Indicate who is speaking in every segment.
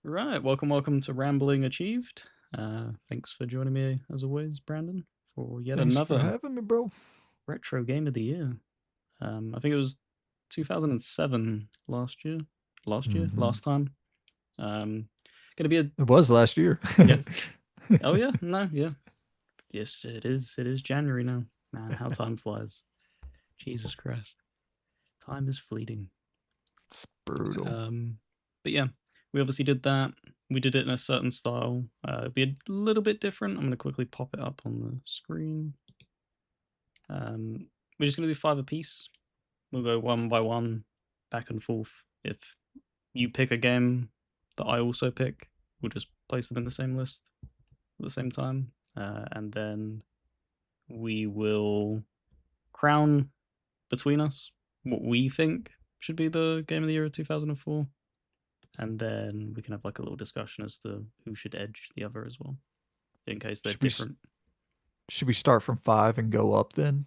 Speaker 1: Right, welcome to Rambling Achieved. Thanks for joining me as always, Brandon, for yet
Speaker 2: Thanks for
Speaker 1: another
Speaker 2: having me, bro.
Speaker 1: retro game of the year. I think it was 2007 last year.
Speaker 2: Hmm.
Speaker 1: Last time. Um, gonna be a
Speaker 2: It was last year.
Speaker 1: yeah. Oh yeah, no, yeah. Yes, it is. It is January now. Man, how time flies. Jesus Christ, time is fleeting.
Speaker 2: It's brutal.
Speaker 1: Um, but yeah, we obviously did that. We did it in a certain style. It'd be a little bit different. I'm going to quickly pop it up on the screen. We're just going to do 5 apiece. We'll go one by one, back and forth. If you pick a game that I also pick, we'll just place them in the same list at the same time. And then we will crown between us what we think should be the game of the year of 2004. And then we can have like a little discussion as to who should edge the other as well, in case they're
Speaker 2: Should we
Speaker 1: different.
Speaker 2: should we start from five and go up then?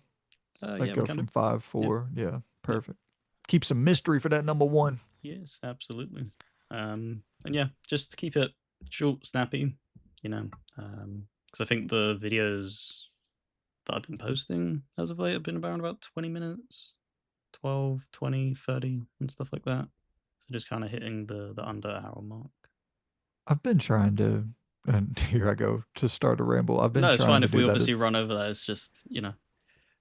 Speaker 2: Like
Speaker 1: Yeah, we
Speaker 2: go
Speaker 1: can do.
Speaker 2: from five,
Speaker 1: Yeah,
Speaker 2: 4. Yeah,
Speaker 1: yeah,
Speaker 2: perfect. Keep some mystery for that number one.
Speaker 1: yes, absolutely. And yeah, just to keep it short, snappy, you know, because I think the videos that I've been posting as of late have been about 20 minutes, 12, 20, 30, and stuff like that. So just kind of hitting the under hour mark.
Speaker 2: I've been trying to, and here I go to start a ramble. I've been
Speaker 1: No, it's
Speaker 2: trying
Speaker 1: fine
Speaker 2: to
Speaker 1: if
Speaker 2: do
Speaker 1: we
Speaker 2: that.
Speaker 1: obviously run over that. It's just, just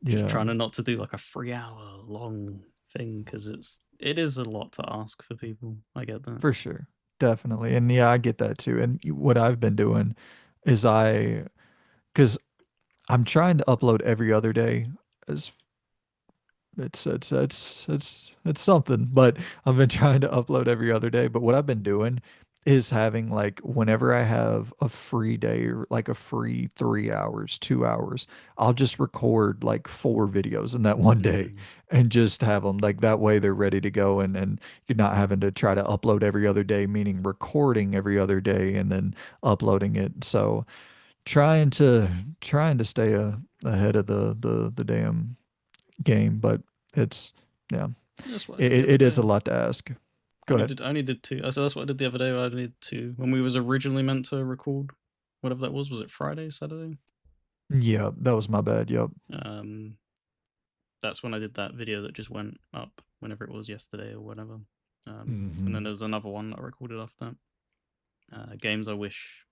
Speaker 2: Yeah,
Speaker 1: trying to not to do like a 3 hour long thing because it is a lot to ask for people. I get that.
Speaker 2: for sure. Definitely. And yeah, I get that too. And what I've been doing is because I'm trying to upload every other day as it's something, but I've been trying to upload every other day. But what I've been doing is having like whenever I have a free day or like a free 3 hours, 2 hours, I'll just record like 4 videos in that one day
Speaker 1: Mm.
Speaker 2: and just have them like that way they're ready to go and you're not having to try to upload every other day, meaning recording every other day and then uploading it. So trying to stay ahead of the damn game, but it's yeah,
Speaker 1: That's what I
Speaker 2: it,
Speaker 1: did the
Speaker 2: it
Speaker 1: other
Speaker 2: it is
Speaker 1: day.
Speaker 2: a lot to ask. Go ahead.
Speaker 1: I only did two. So that's what I did the other day. I only did two when we was originally meant to record. Whatever that was. Was it Friday, Saturday?
Speaker 2: Yeah, that was my bad. Yep.
Speaker 1: Um, that's when I did that video that just went up whenever it was yesterday or whatever. And then
Speaker 2: Hmm.
Speaker 1: there's another one that I recorded after that. Games I wish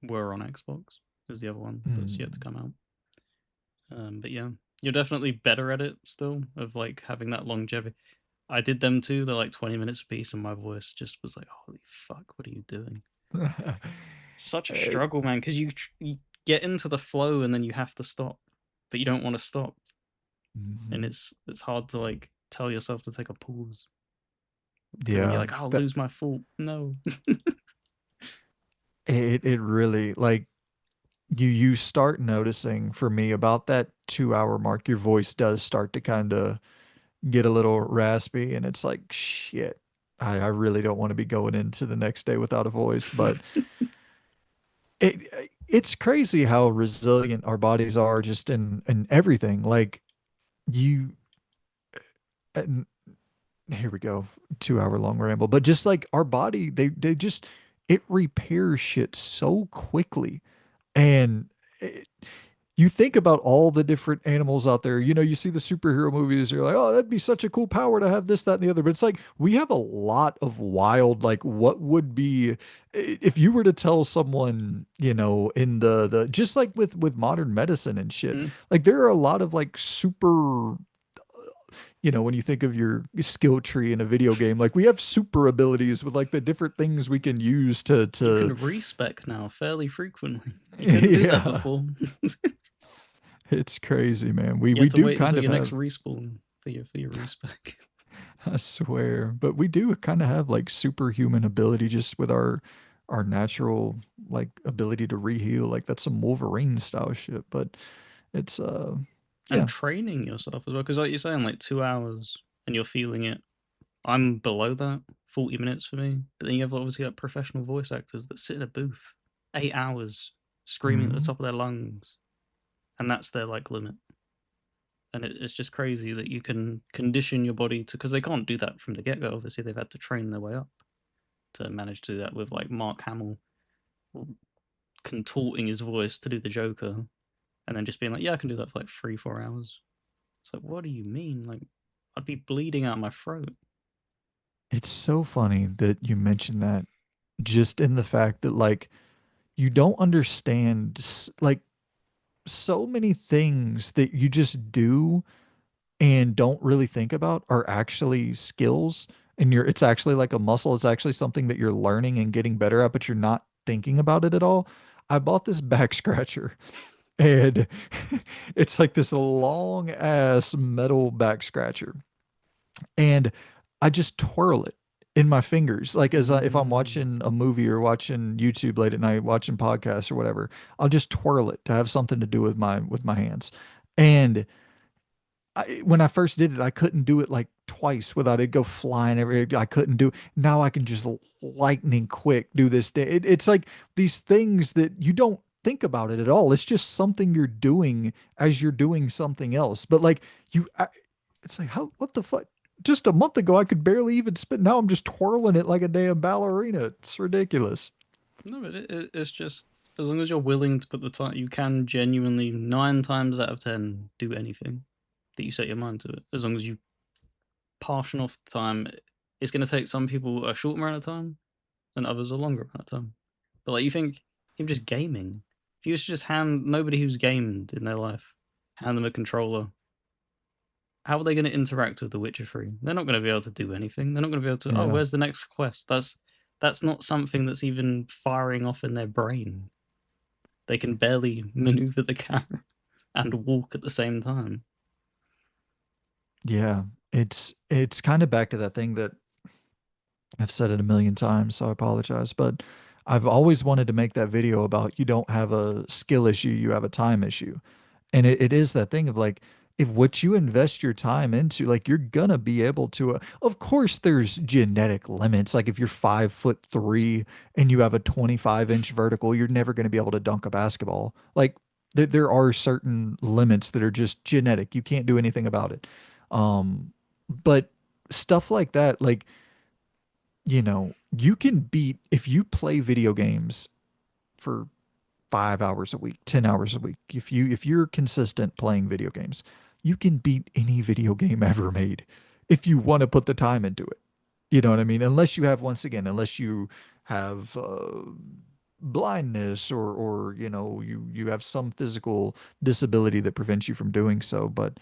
Speaker 1: were on Xbox is the other one that's yet to
Speaker 2: Mm.
Speaker 1: come out. But yeah, you're definitely better at it still of like having that longevity. I did them too. They're like 20 minutes a piece, and my voice just was like, "Holy fuck, what are you doing?" Such a
Speaker 2: Eh,
Speaker 1: struggle, man, because you get into the flow and then you have to stop, but you don't want to stop, and
Speaker 2: mhm.
Speaker 1: it's hard to like tell yourself to take a pause because then you're
Speaker 2: Yeah,
Speaker 1: like, "I'll
Speaker 2: that
Speaker 1: lose my thought." No.
Speaker 2: it really like you start noticing for me about that 2 hour mark, your voice does start to kind of get a little raspy, and it's like shit. I really don't want to be going into the next day without a voice, but it's crazy how resilient our bodies are just in everything. Like you, and here we go, 2 hour long ramble, but just like our body, they just it repairs shit so quickly, and it, you think about all the different animals out there. You see the superhero movies, you're like, oh, that'd be such a cool power to have this, that, and the other. But it's like we have a lot of wild, like what would be if you were to tell someone, in the just like with modern medicine and shit,
Speaker 1: Mm.
Speaker 2: like there are a lot of like super when you think of your skill tree in a video game, like we have super abilities with like the different things we can use to
Speaker 1: You
Speaker 2: to
Speaker 1: can respec now fairly frequently. You couldn't do that
Speaker 2: yeah,
Speaker 1: before.
Speaker 2: it's crazy, man. We
Speaker 1: You
Speaker 2: we
Speaker 1: had to
Speaker 2: do
Speaker 1: wait
Speaker 2: kind
Speaker 1: until
Speaker 2: of
Speaker 1: your next
Speaker 2: have,
Speaker 1: respawn for your respec.
Speaker 2: I swear, but we do kind of have like superhuman ability just with our natural like ability to reheal. Like that's some Wolverine style shit, but it's
Speaker 1: And
Speaker 2: yeah.
Speaker 1: training yourself as well, because like you're saying, like 2 hours and you're feeling it. I'm below that, 40 minutes for me. But then you have obviously like professional voice actors that sit in a booth 8 hours screaming at the
Speaker 2: Mhm.
Speaker 1: top of their lungs, and that's their like limit. And it's just crazy that you can condition your body to, because they can't do that from the get go. Obviously, they've had to train their way up. to manage to do that with like Mark Hamill contorting his voice to do the Joker, and then just being like, "Yeah, I can do that for like 3 4 hours." It's like, what do you mean? Like, I'd be bleeding out my throat.
Speaker 2: It's so funny that you mentioned that, just in the fact that like you don't understand like so many things that you just do and don't really think about are actually skills, and it's actually like a muscle. It's actually something that you're learning and getting better at, but you're not thinking about it at all. I bought this back scratcher, and it's like this long ass metal back scratcher, and I just twirl it in my fingers. Like if I'm
Speaker 1: Mm.
Speaker 2: watching a movie or watching YouTube late at night, watching podcasts or whatever, I'll just twirl it to have something to do with my hands. And when I first did it, I couldn't do it like twice without it go flying every. I couldn't do. Now I can just lightning quick do this. It's like these things that you don't think about it at all. It's just something you're doing as you're doing something else. But like it's like how what the fuck? Just a month ago, I could barely even spin. Now I'm just twirling it like a damn ballerina. It's ridiculous.
Speaker 1: No, but it's just as long as you're willing to put the time, you can genuinely 9 times out of 10 do anything that you set your mind to it. As long as you portion off the time, it's going to take some people a short amount of time and others a longer amount of time. But like you think, even just gaming, if you was to just hand nobody who's gamed in their life, hand them a controller, how are they going to interact with The Witcher 3? They're not going to be able to do anything. They're not going to be able to, oh,
Speaker 2: Yeah.
Speaker 1: where's the next quest? That's not something that's even firing off in their brain. They can barely maneuver the camera and walk at the same time.
Speaker 2: Yeah. It's kind of back to that thing that I've said it a million times, so I apologize. But I've always wanted to make that video about you don't have a skill issue, you have a time issue. And it is that thing of like, if what you invest your time into, like you're gonna be able to, of course, there's genetic limits. Like if you're 5'3" and you have a 25-inch vertical, you're never gonna be able to dunk a basketball. Like there are certain limits that are just genetic. You can't do anything about it. But stuff like that, like, you can beat if you play video games for 5 hours a week, 10 hours a week. If you're consistent playing video games, you can beat any video game ever made if you want to put the time into it. You know what I mean? Unless you have, once again, unless you have blindness or you have some physical disability that prevents you from doing so. But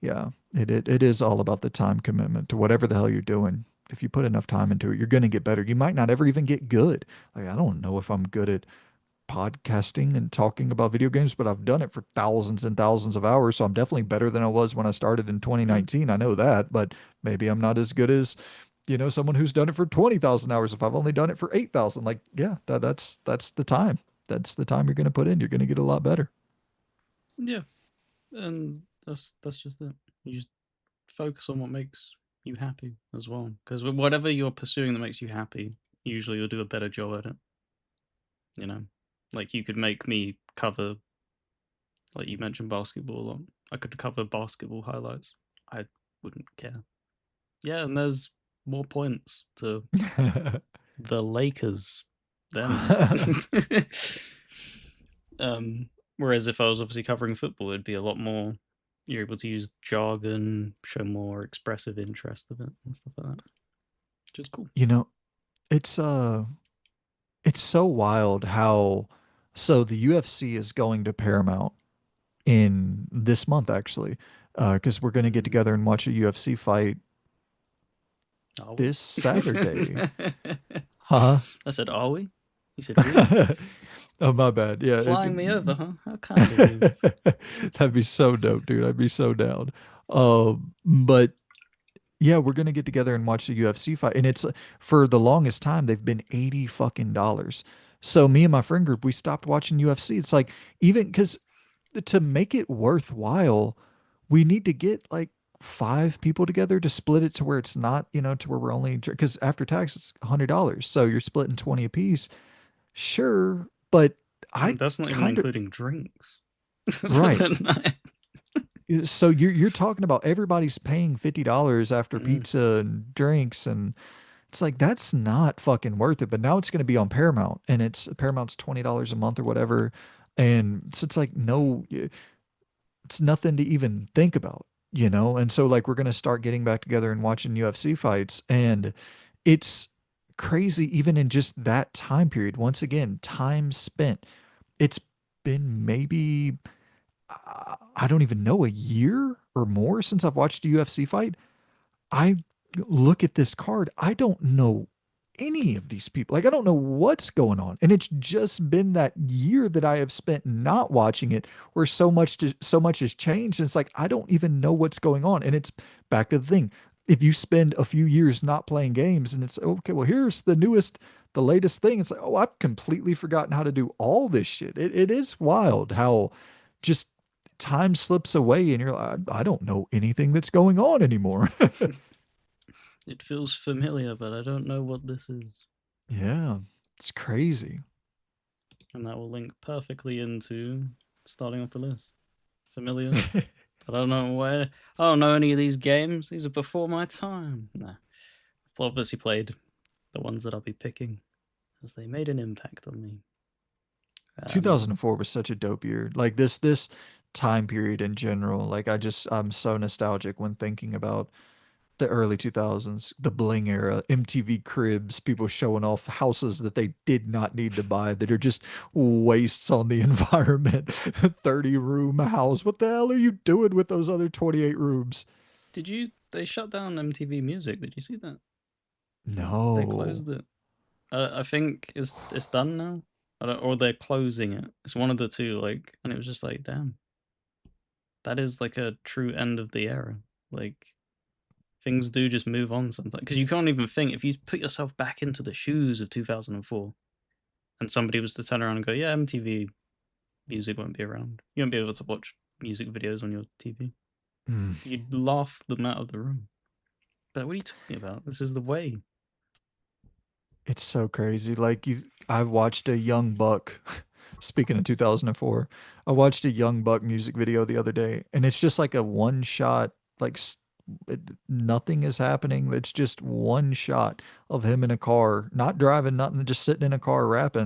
Speaker 2: yeah, it is all about the time commitment to whatever the hell you're doing. If you put enough time into it, you're going to get better. You might not ever even get good. Like, I don't know if I'm good at podcasting and talking about video games, but I've done it for thousands and thousands of hours. So I'm definitely better than I was when I started in
Speaker 1: Mm.
Speaker 2: 2019. I know that, but maybe I'm not as good as, someone who's done it for 20,000 hours. If I've only done it for 8,000, like, yeah, that's the time. That's the time you're going to put in. You're going to get a lot better.
Speaker 1: Yeah, and that's just it. You just focus on what makes you happy as well, because whatever you're pursuing that makes you happy, usually you'll do a better job at it. You know, like you could make me cover, like you mentioned basketball a lot. I could cover basketball highlights. I wouldn't care. Yeah, and there's more points to the Lakers. Them. Whereas if I was obviously covering football, it'd be a lot more. You're able to use jargon, show more expressive interest of it and stuff like that, which is cool.
Speaker 2: you know, it's so wild how so the UFC is going to Paramount in this month actually, because we're going to get
Speaker 1: Mm.
Speaker 2: together and watch a UFC fight
Speaker 1: Are we?
Speaker 2: this Saturday. Huh?
Speaker 1: I said, are we? You said we?
Speaker 2: Oh, my bad. Yeah,
Speaker 1: Flying me over, huh? How kind of you.
Speaker 2: that'd be so dope, dude. I'd be so down. But yeah, we're gonna get together and watch the UFC fight, and it's for the longest time they've been 80 fucking dollars. So me and my friend group, we stopped watching UFC. It's like even because to make it worthwhile, we need to get like 5 people together to split it to where it's not, to where we're only because after tax it's $100. So you're splitting 20 apiece. Sure, but I
Speaker 1: That's not even
Speaker 2: kind of
Speaker 1: including drinks for
Speaker 2: right.
Speaker 1: the night.
Speaker 2: So you're talking about everybody's paying $50 after
Speaker 1: Mm.
Speaker 2: pizza and drinks, and It's like that's not fucking worth it. But now it's going to be on Paramount, and it's Paramount's $20 a month or whatever, and so it's like no, it's nothing to even think about, you know? And so like we're going to start getting back together and watching UFC fights, and it's crazy even in just that time period. Once again, time spent. It's been maybe I don't even know, a year or more since I've watched a UFC fight. I look at this card, I don't know any of these people. Like I don't know what's going on. And it's just been that year that I have spent not watching it where so much has changed. And it's like I don't even know what's going on. And it's back to the thing. If you spend a few years not playing games and it's okay, well, here's the latest thing. It's like, oh, I've completely forgotten how to do all this shit. It is wild how just time slips away and you're like, I don't know anything that's going on anymore.
Speaker 1: It feels familiar, but I don't know what this is.
Speaker 2: Yeah, it's crazy.
Speaker 1: And that will link perfectly into starting off the list. Familiar. I don't know where. I don't know any of these games. These are before my time. Nah. I've obviously played the ones that I'll be picking as they made an impact on me. Um,
Speaker 2: 2004 was such a dope year. Like this time period in general. Like I'm so nostalgic when thinking about the early 2000s, the bling era, MTV Cribs, people showing off houses that they did not need to buy that are just wastes on the environment. 30-room house. What the hell are you doing with those other 28 rooms?
Speaker 1: did you? They shut down MTV Music. Did you see that? They
Speaker 2: No.
Speaker 1: closed it. I think it's done now. Or they're closing it. It's one of the two. Like, and it was just like, damn, that is like a true end of the era. Like, things do just move on sometimes because you can't even think if you put yourself back into the shoes of 2004 and somebody was to turn around and go, yeah, MTV Music won't be around. You won't be able to watch music videos on your TV.
Speaker 2: Mm.
Speaker 1: You'd laugh them out of the room. But what are you talking about? This is the way.
Speaker 2: It's so crazy. I've watched a Young Buck. Speaking of 2004, I watched a Young Buck music video the other day, and it's just like a one shot, like nothing is happening. It's just one shot of him in a car, not driving, nothing, just sitting in a car rapping.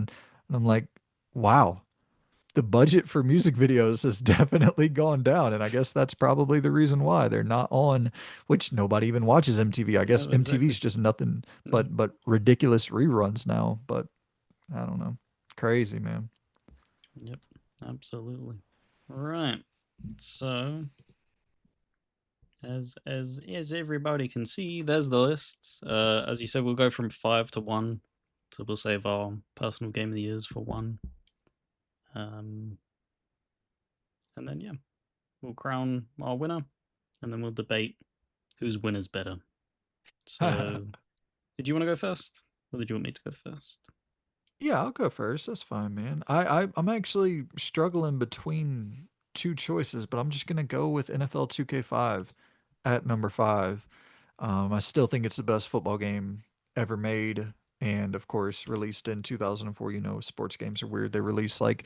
Speaker 2: And I'm like, wow, the budget for music videos has definitely gone down. And I guess that's probably the reason why they're not on, which nobody even watches MTV. I guess
Speaker 1: Oh,
Speaker 2: MTV's
Speaker 1: exactly.
Speaker 2: just nothing
Speaker 1: No.
Speaker 2: but ridiculous reruns now. But I don't know. Crazy, man.
Speaker 1: Yep. Absolutely. Right. So as everybody can see, there's the lists. As you said, we'll go from 5 to 1. So we'll save our personal game of the years for one. Um, and then yeah, we'll crown our winner, and then we'll debate whose winner's better. So, did you want to go first, or did you want me to go first?
Speaker 2: Yeah, I'll go first. That's fine, man. I'm actually struggling between two choices, but I'm just gonna go with NFL 2K5 at number five. I still think it's the best football game ever made, and of course, released in 2004. You know, sports games are weird. They release like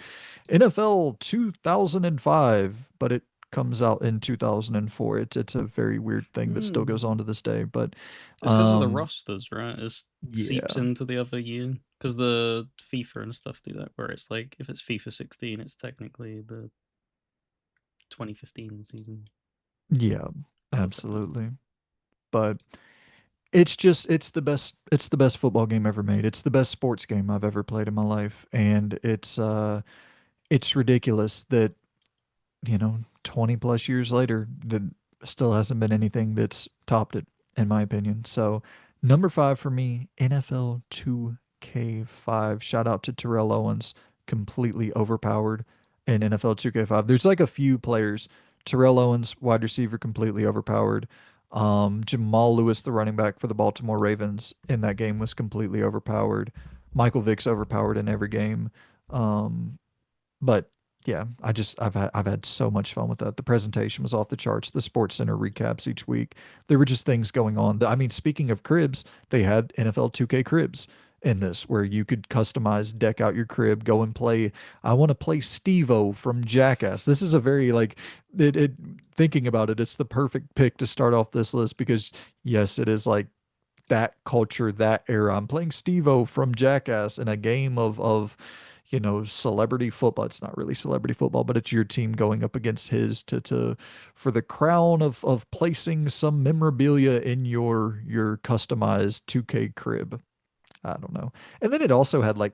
Speaker 2: NFL 2005, but it comes out in 2004. It's a very weird thing that still
Speaker 1: Hmm.
Speaker 2: goes on to this day. But
Speaker 1: It's because of the
Speaker 2: um,
Speaker 1: rosters, right? It seeps
Speaker 2: yeah,
Speaker 1: into the other year because the FIFA and stuff do that. Where it's like if it's FIFA 16, it's technically the 2015 season,
Speaker 2: yeah,
Speaker 1: stuff like that.
Speaker 2: absolutely. But it's the best football game ever made. It's the best sports game I've ever played in my life, and it's ridiculous that 20 plus years later, that still hasn't been anything that's topped it, in my opinion. So, number five for me, NFL 2K5. Shout out to Terrell Owens, completely overpowered in NFL 2K5. There's like a few players. Terrell Owens, wide receiver, completely overpowered. Jamal Lewis, the running back for the Baltimore Ravens, in that game was completely overpowered. Michael Vick's overpowered in every game. Um, but yeah, I've had so much fun with that. The presentation was off the charts. The Sports Center recaps each week. There were just things going on. I mean, speaking of cribs, they had NFL 2K cribs in this where you could customize, deck out your crib, go and play. I want to play Steve-O from Jackass. This is a very like thinking about it, it's the perfect pick to start off this list because yes, it is like that culture, that era. I'm playing Steve-O from Jackass in a game of celebrity football. It's not really celebrity football, but it's your team going up against his to for the crown of placing some memorabilia in your customized 2K crib. I don't know. And then it also had like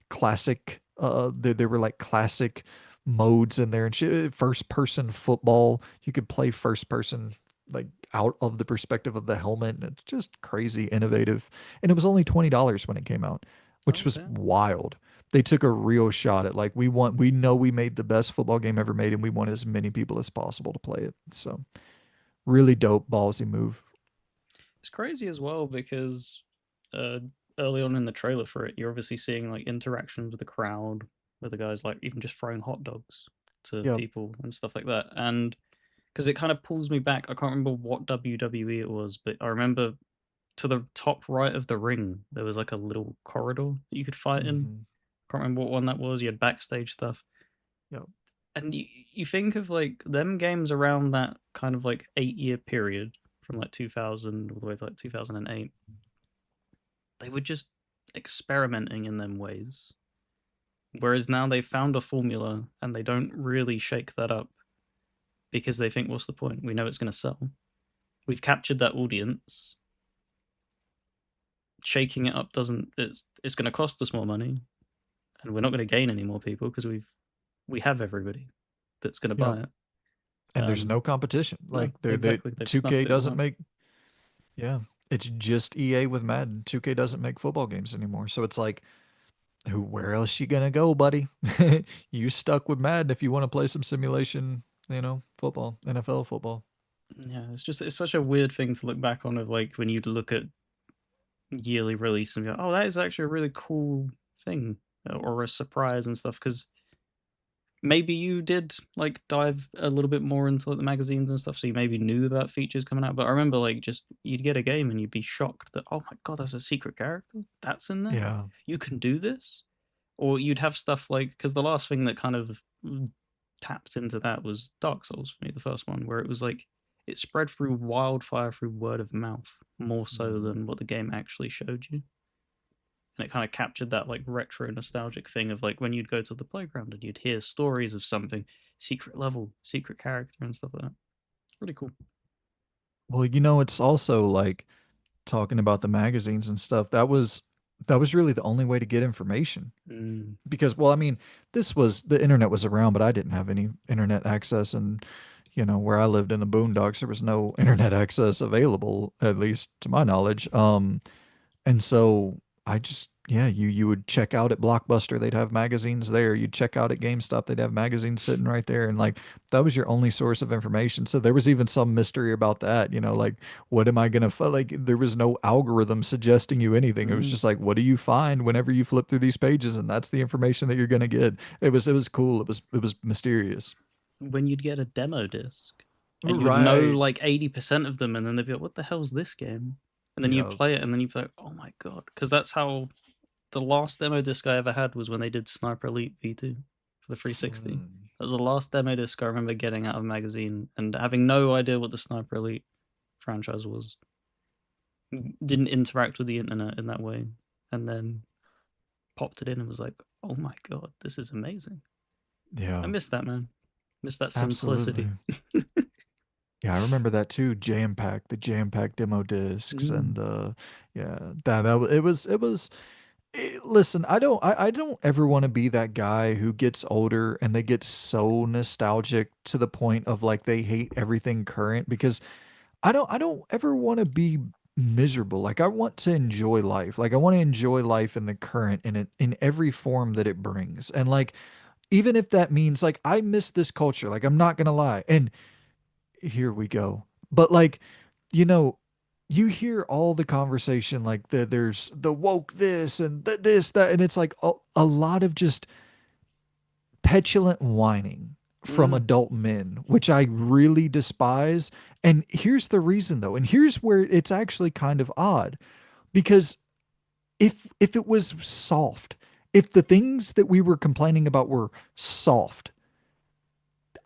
Speaker 2: classic there were like classic modes in there and shit. First person football. You could play first person like out of the perspective of the helmet. And it's just crazy innovative. And it was only $20 when it came out, which
Speaker 1: Oh
Speaker 2: was
Speaker 1: damn.
Speaker 2: wild. They took a real shot at like we know we made the best football game ever made and we want as many people as possible to play it. So really dope ballsy move.
Speaker 1: It's crazy as well because uh, early on in the trailer for it, you're obviously seeing like interactions with the crowd, with the guys like even just throwing hot dogs to
Speaker 2: Yep.
Speaker 1: people and stuff like that. And because it kind of pulls me back, I can't remember what WWE it was, but I remember to the top right of the ring, there was like a little corridor that you could fight in.
Speaker 2: Hmm.
Speaker 1: Can't remember what one that was. You had backstage stuff.
Speaker 2: Yep.
Speaker 1: And you think of like them games around that kind of like 8 year period from like 2000 all the way to like 2008, they were just experimenting in them ways. Whereas now they found a formula and they don't really shake that up because they think, what's the point? We know it's going to sell. We've captured that audience. Shaking it up doesn't. It's going to cost us more money, and we're not going to gain any more people because we have everybody that's going to
Speaker 2: Yep.
Speaker 1: buy it.
Speaker 2: And there's no competition.
Speaker 1: No,
Speaker 2: Like they
Speaker 1: exactly. They've
Speaker 2: 2K
Speaker 1: snuffed it all
Speaker 2: doesn't
Speaker 1: out.
Speaker 2: make yeah. It's just EA with Madden. 2K doesn't make football games anymore. So it's like where else you gonna go, buddy? You stuck with Madden if you want to play some simulation, football, NFL football.
Speaker 1: Yeah, it's such a weird thing to look back on of like when you look at yearly release and go, oh, that is actually a really cool thing or a surprise and stuff because maybe you did like dive a little bit more into like, the magazines and stuff, so you maybe knew about features coming out. But I remember like just you'd get a game and you'd be shocked that, oh my god, that's a secret character that's in there.
Speaker 2: Yeah.
Speaker 1: You can do this, or you'd have stuff like because the last thing that kind of tapped into that was Dark Souls for me, the first one, where it was like it spread through wildfire through word of mouth more so
Speaker 2: Mhm.
Speaker 1: than what the game actually showed you, and it kind of captured that like retro nostalgic thing of like when you'd go to the playground and you'd hear stories of something secret level, secret character, and stuff like that. It's really cool.
Speaker 2: Well, it's also like talking about the magazines and stuff. That was really the only way to get information.
Speaker 1: Mm,
Speaker 2: Because well, I mean, the internet was around, but I didn't have any internet access and where I lived in the boondocks, there was no internet access available, at least to my knowledge. And so I just, yeah, you would check out at Blockbuster, they'd have magazines there. You'd check out at GameStop, they'd have magazines sitting right there. And like that was your only source of information. So there was even some mystery about that, like what am I gonna like there was no algorithm suggesting you anything. It was
Speaker 1: mm.
Speaker 2: just like what do you find whenever you flip through these pages, and that's the information that you're gonna get. It was cool. It was mysterious.
Speaker 1: When you'd get a demo disc and you'd know
Speaker 2: Right.
Speaker 1: like 80% of them, and then they'd be like, what the hell's this game? And then you'd
Speaker 2: Yeah.
Speaker 1: play it, and then you'd be like, oh my god. Because that's how the last demo disc I ever had was when they did Sniper Elite V2 for the 360.
Speaker 2: Hmm.
Speaker 1: That was the last demo disc I remember getting out of a magazine and having no idea what the Sniper Elite franchise was. Didn't interact with the internet in that way. And then popped it in and was like, oh my god, this is amazing. I
Speaker 2: Yeah.
Speaker 1: miss that, man. Miss that
Speaker 2: Absolutely.
Speaker 1: simplicity.
Speaker 2: Yeah, I remember that too. The Jam Pack demo discs,
Speaker 1: Mm,
Speaker 2: and yeah, it was. Listen, I don't ever want to be that guy who gets older and they get so nostalgic to the point of like they hate everything current because I don't ever want to be miserable. Like I want to enjoy life. Like I want to enjoy life in the current in every form that it brings. And like even if that means like I miss this culture, like I'm not gonna lie. And here we go. But like, you know, you hear all the conversation like there's the woke this and this that, and it's like a lot of just petulant whining from
Speaker 1: mm,
Speaker 2: adult men, which I really despise. And here's the reason though, and here's where it's actually kind of odd because if it was soft, if the things that we were complaining about were soft,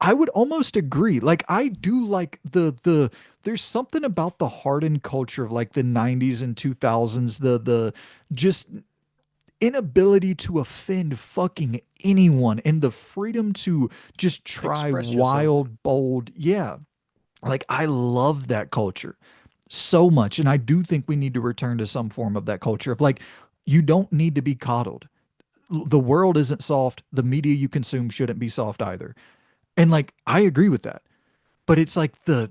Speaker 2: I would almost agree. Like I do like the there's something about the hardened culture of like the 90s and 2000s, the just inability to offend fucking anyone and the freedom to just try
Speaker 1: Express yourself.
Speaker 2: wild, bold. Yeah. Like I love that culture so much. And I do think we need to return to some form of that culture of like, you don't need to be coddled. The world isn't soft. The media you consume shouldn't be soft either. And like, I agree with that. But it's like the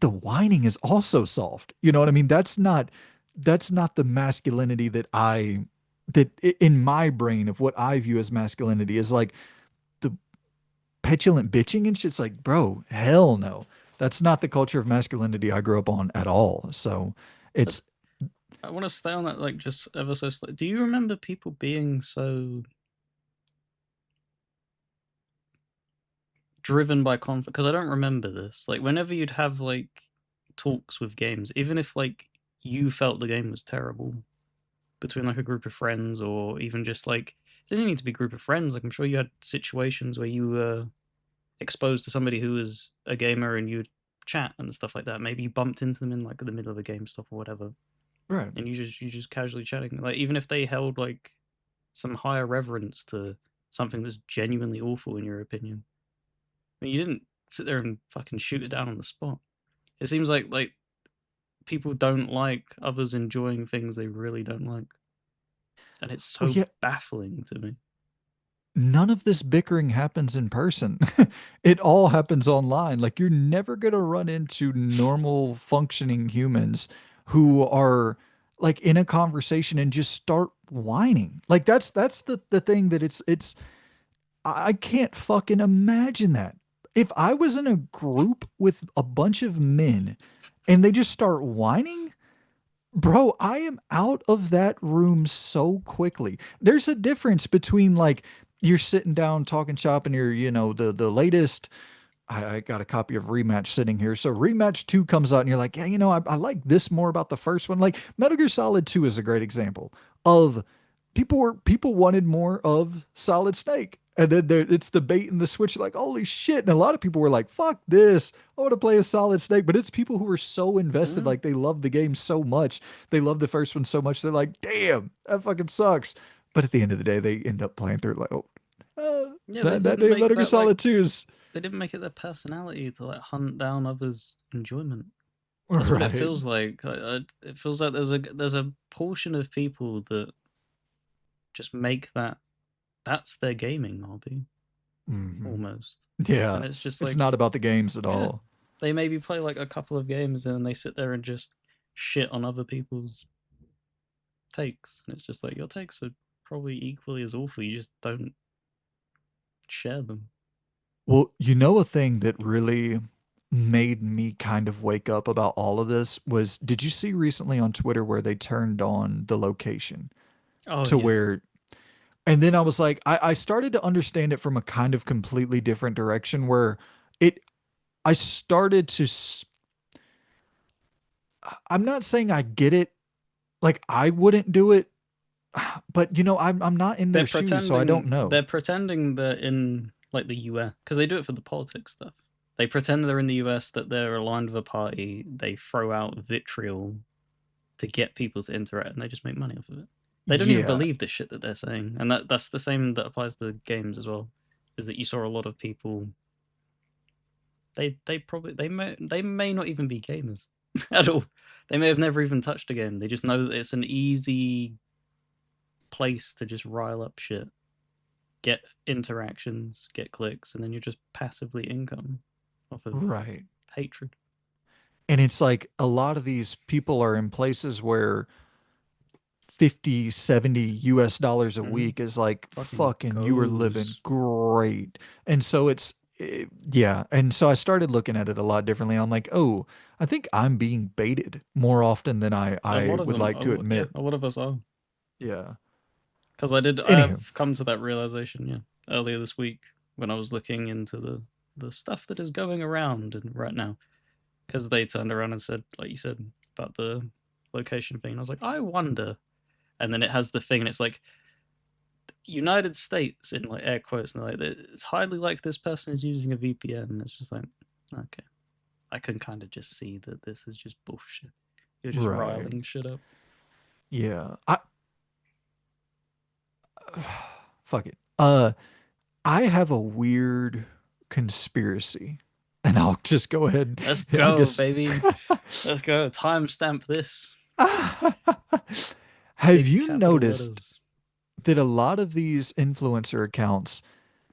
Speaker 2: whining is also soft. You know what I mean? That's not the masculinity that in my brain of what I view as masculinity is like the petulant bitching and shit's like, bro, hell no. That's not the culture of masculinity I grew up on at all. So
Speaker 1: I,
Speaker 2: it's
Speaker 1: I want to stay on that, like, just ever so slightly. Do you remember people being so driven by conflict? Because I don't remember this. Like, whenever you'd have, like, talks with games, even if, like, you felt the game was terrible between, like, a group of friends, or even just, like, it didn't need to be a group of friends. Like, I'm sure you had situations where you were exposed to somebody who was a gamer and you'd chat and stuff like that. Maybe you bumped into them in, like, the middle of a game stuff or whatever,
Speaker 2: right.
Speaker 1: and you just casually chatting. Like, even if they held, like, some higher reverence to something that's genuinely awful in your opinion. I mean, you didn't sit there and fucking shoot it down on the spot. It seems like people don't like others enjoying things they really don't like, and it's
Speaker 2: Well,
Speaker 1: so
Speaker 2: yeah,
Speaker 1: baffling to me.
Speaker 2: none of this bickering happens in person. It all happens online. Like you're never going to run into normal functioning humans who are like in a conversation and just start whining. Like that's the thing that it's I can't fucking imagine that. If I was in a group with a bunch of men and they just start whining, bro, I am out of that room so quickly. There's a difference between like you're sitting down talking shop and you're, the latest. I got a copy of Rematch sitting here. So Rematch 2 comes out and you're like, yeah, I like this more about the first one. Like Metal Gear Solid 2 is a great example of people wanted more of Solid Snake. And then it's the bait and the switch, like, holy shit. And a lot of people were like, fuck this. I want to play a Solid Snake. But it's people who were so invested,
Speaker 1: Mm.
Speaker 2: like they love the game so much. They love the first one so much. They're like, damn, that fucking sucks. But at the end of the day, they end up playing through it like, oh,
Speaker 1: Yeah, they
Speaker 2: that
Speaker 1: didn't
Speaker 2: damn
Speaker 1: make
Speaker 2: Metal Gear
Speaker 1: that like
Speaker 2: Solid 2 is
Speaker 1: they didn't make it their personality to like hunt down others' enjoyment. That's what it
Speaker 2: right.
Speaker 1: feels like. It feels like there's a portion of people that just make that's their gaming hobby
Speaker 2: Hmm.
Speaker 1: almost,
Speaker 2: Yeah.
Speaker 1: and it's just
Speaker 2: It's
Speaker 1: like,
Speaker 2: not about the games at
Speaker 1: yeah,
Speaker 2: all.
Speaker 1: they maybe play like a couple of games and then they sit there and just shit on other people's takes, and it's just like your takes are probably equally as awful. You just don't share them.
Speaker 2: Well, a thing that really made me kind of wake up about all of this was, did you see recently on Twitter where they turned on the location
Speaker 1: Oh
Speaker 2: to
Speaker 1: yeah,
Speaker 2: where, and then I was like, I started to understand it from a kind of completely different direction where it, I started to, I'm not saying I get it. Like I wouldn't do it, but I'm not in
Speaker 1: they're
Speaker 2: their shoes, so I don't
Speaker 1: pretending
Speaker 2: know.
Speaker 1: they're pretending they're in like the US because they do it for the politics stuff. They pretend they're in the US, that they're aligned with a party. They throw out vitriol to get people to interact, and they just make money off of it. They don't even
Speaker 2: Yeah.
Speaker 1: believe the shit that they're saying, and that's the same that applies to games as well. Is that you saw a lot of people. They may not even be gamers at all. They may have never even touched a game. They just know that it's an easy place to just rile up shit, get interactions, get clicks, and then you're just passively income off of
Speaker 2: Right.
Speaker 1: hatred.
Speaker 2: And it's like a lot of these people are in places where 50, 70 US dollars a
Speaker 1: Mm-hmm.
Speaker 2: week is like
Speaker 1: Fucking
Speaker 2: fucking you were living
Speaker 1: goes.
Speaker 2: great. And so yeah. And so I started looking at it a lot differently. I'm like, oh, I think I'm being baited more often than I,
Speaker 1: A
Speaker 2: I
Speaker 1: lot of
Speaker 2: would
Speaker 1: them,
Speaker 2: like to
Speaker 1: yeah,
Speaker 2: admit.
Speaker 1: a lot of us are.
Speaker 2: Yeah.
Speaker 1: Because I
Speaker 2: Anywho.
Speaker 1: have come to that realization, yeah, earlier this week when I was looking into the stuff that is going around and right now. Because they turned around and said, like you said, about the location thing. And I was like, I wonder. And then it has the thing, and it's like, United States in like air quotes, and like it's highly like this person is using a VPN. It's just like, okay, I can kind of just see that this is just bullshit. You're just
Speaker 2: Right.
Speaker 1: riling shit up.
Speaker 2: Yeah. Fuck it. I have a weird conspiracy, and I'll just go ahead.
Speaker 1: Let's
Speaker 2: I
Speaker 1: go,
Speaker 2: guess.
Speaker 1: baby. Let's go. Timestamp this.
Speaker 2: Have
Speaker 1: Big
Speaker 2: you
Speaker 1: capital
Speaker 2: noticed
Speaker 1: letters.
Speaker 2: that a lot of these influencer accounts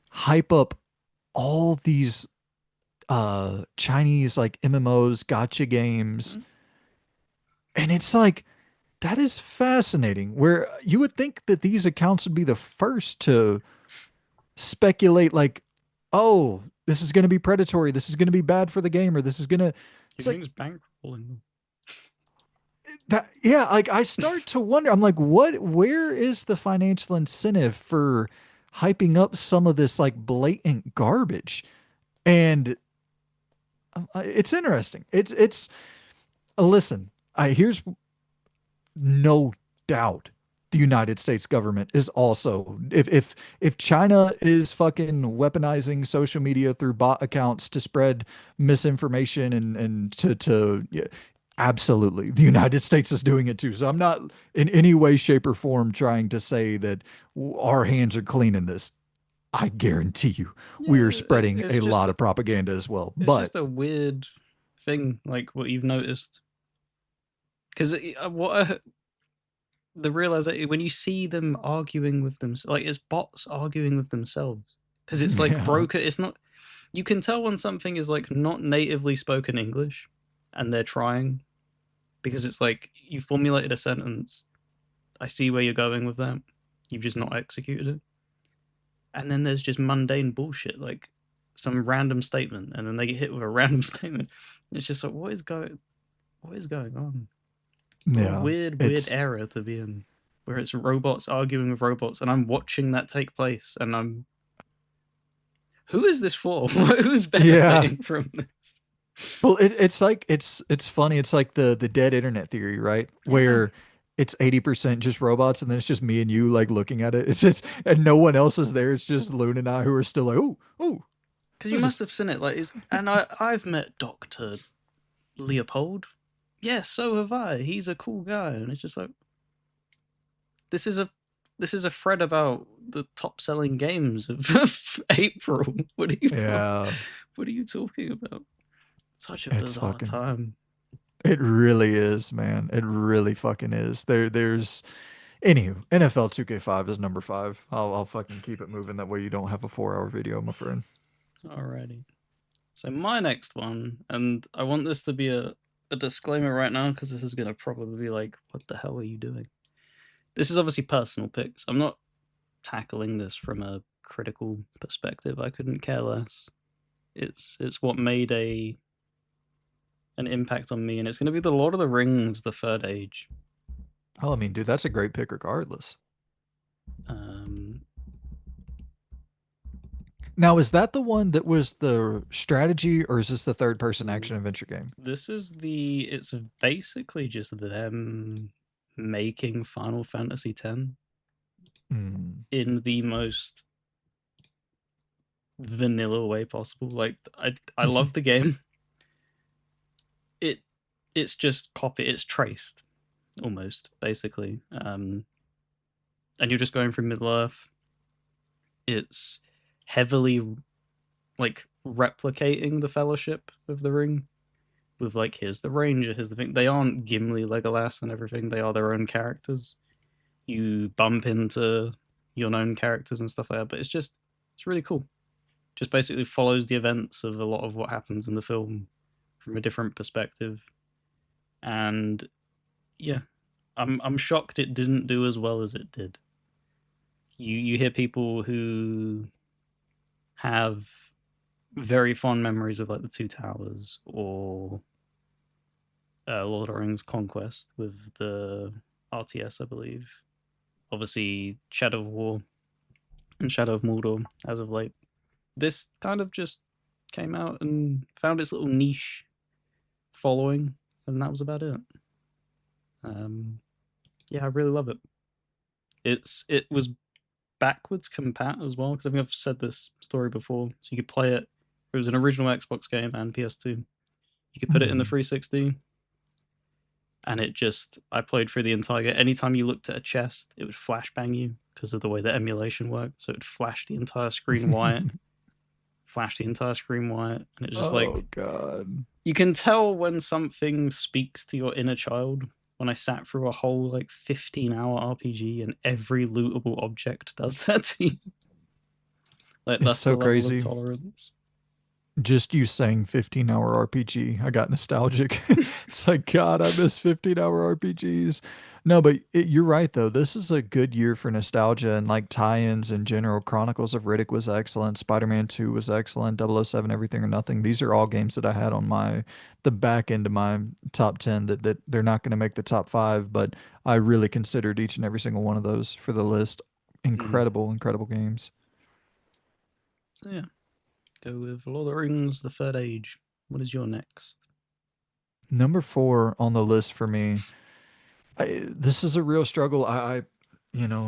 Speaker 2: hype up all these Chinese like MMOs, gotcha games,
Speaker 1: Hmm?
Speaker 2: and it's like that is fascinating. Where you would think that these accounts would be the first to speculate, like, oh, this is going to be predatory, this is going to be bad for the game, or this is going to.
Speaker 1: Who
Speaker 2: It's like
Speaker 1: thinks bankrolling them?
Speaker 2: that. Yeah, like I start to wonder. I'm like, what? Where is the financial incentive for hyping up some of this like blatant garbage? And it's interesting. It's listen. I here's no doubt the United States government is also, if China is fucking weaponizing social media through bot accounts to spread misinformation and to yeah, absolutely the United States is doing it too. So I'm not in any way, shape, or form trying to say that our hands are clean in this. I guarantee you we are
Speaker 1: Yeah,
Speaker 2: spreading a lot of propaganda as well.
Speaker 1: it's
Speaker 2: But
Speaker 1: just a weird thing, like what you've noticed. Because the realization when you see them arguing with them, like it's bots arguing with themselves. Because it's like
Speaker 2: yeah,
Speaker 1: broken. It's not. You can tell when something is like not natively spoken English, and they're trying because it's like you formulated a sentence. I see where you're going with that. You've just not executed it. And then there's just mundane bullshit like some random statement, and then they get hit with a random statement. It's just like what is going on? What a
Speaker 2: yeah,
Speaker 1: weird
Speaker 2: it's
Speaker 1: era to be in, where it's robots arguing with robots, and I'm watching that take place, and I'm who is this for? Who's
Speaker 2: yeah.
Speaker 1: benefiting from this?
Speaker 2: Well, it's like it's funny. It's like the dead internet theory, right?
Speaker 1: Yeah,
Speaker 2: Where it's 80% just robots, and then it's just me and you like looking at it. It's just and no one else is there. It's just Loon and I who are still like, oh,
Speaker 1: because you
Speaker 2: this
Speaker 1: must
Speaker 2: is
Speaker 1: have seen it. Like, and I've met Doctor Leopold. Yes, so have I. He's a cool guy, and it's just like this is a this is a thread about the top selling games of April.
Speaker 2: yeah.
Speaker 1: What are you talking about? Such a
Speaker 2: It's
Speaker 1: bizarre
Speaker 2: fucking.
Speaker 1: time.
Speaker 2: It really is, man. It really fucking is. There's. Anywho, NFL 2K5 is number five. I'll fucking keep it moving. That way you don't have a 4 hour video, my friend.
Speaker 1: Alrighty. So my next one, and I want this to be a disclaimer right now because this is gonna probably be like, what the hell are you doing? This is obviously personal picks. I'm not tackling this from a critical perspective. I couldn't care less. It's what made an impact on me, and it's gonna be the Lord of the Rings, the Third Age.
Speaker 2: Oh, I mean, dude, that's a great pick regardless.
Speaker 1: Um,
Speaker 2: Now, is that the one that was the strategy, or is this the third person action adventure game?
Speaker 1: this is it's basically just them making Final Fantasy X
Speaker 2: Hmm.
Speaker 1: in the most vanilla way possible. Like I love the game. It it's just it's traced almost basically. And you're just going through Middle Earth. It's heavily like replicating the Fellowship of the Ring with like here's the Ranger, here's the thing. They aren't Gimli, Legolas, and everything. They are their own characters. You bump into your own characters and stuff like that, but it's really cool. Just basically follows the events of a lot of what happens in the film from a different perspective. And yeah, I'm shocked it didn't do as well as it did. You hear people who have very fond memories of like the Two Towers or Lord of the Rings Conquest with the RTS, I believe. Obviously, Shadow of War and Shadow of Mordor as of late. This kind of just came out and found its little niche following, and that was about it. Um, yeah, I really love it. It was backwards compat as well, because I think I've said this story before. So you could play it. It was an original Xbox game and PS2. You could put it in the 360, and it just I played through the entire game. Anytime you looked at a chest, it would flashbang you because of the way the emulation worked. So it would flash the entire screen white, flash the entire screen white, and it's just
Speaker 2: Oh
Speaker 1: like
Speaker 2: God.
Speaker 1: you can tell when something speaks to your inner child. When I sat through a whole like 15-hour RPG and every lootable object does that to you, like
Speaker 2: It's
Speaker 1: that's the
Speaker 2: so
Speaker 1: level of
Speaker 2: crazy.
Speaker 1: tolerance.
Speaker 2: Just you saying 15-hour RPG, I got nostalgic. It's like, God, I miss 15-hour RPGs. No, but you're right, though. This is a good year for nostalgia and like tie-ins in general. Chronicles of Riddick was excellent. Spider-Man 2 was excellent. 007, Everything or Nothing. These are all games that I had on the back end of my top 10 that they're not going to make the top five, but I really considered each and every single one of those for the list.
Speaker 1: Mm.
Speaker 2: Incredible, incredible games.
Speaker 1: So yeah, go with Lord of the Rings: The Third Age. What is your next?
Speaker 2: Number 4 on the list for me. This is a real struggle.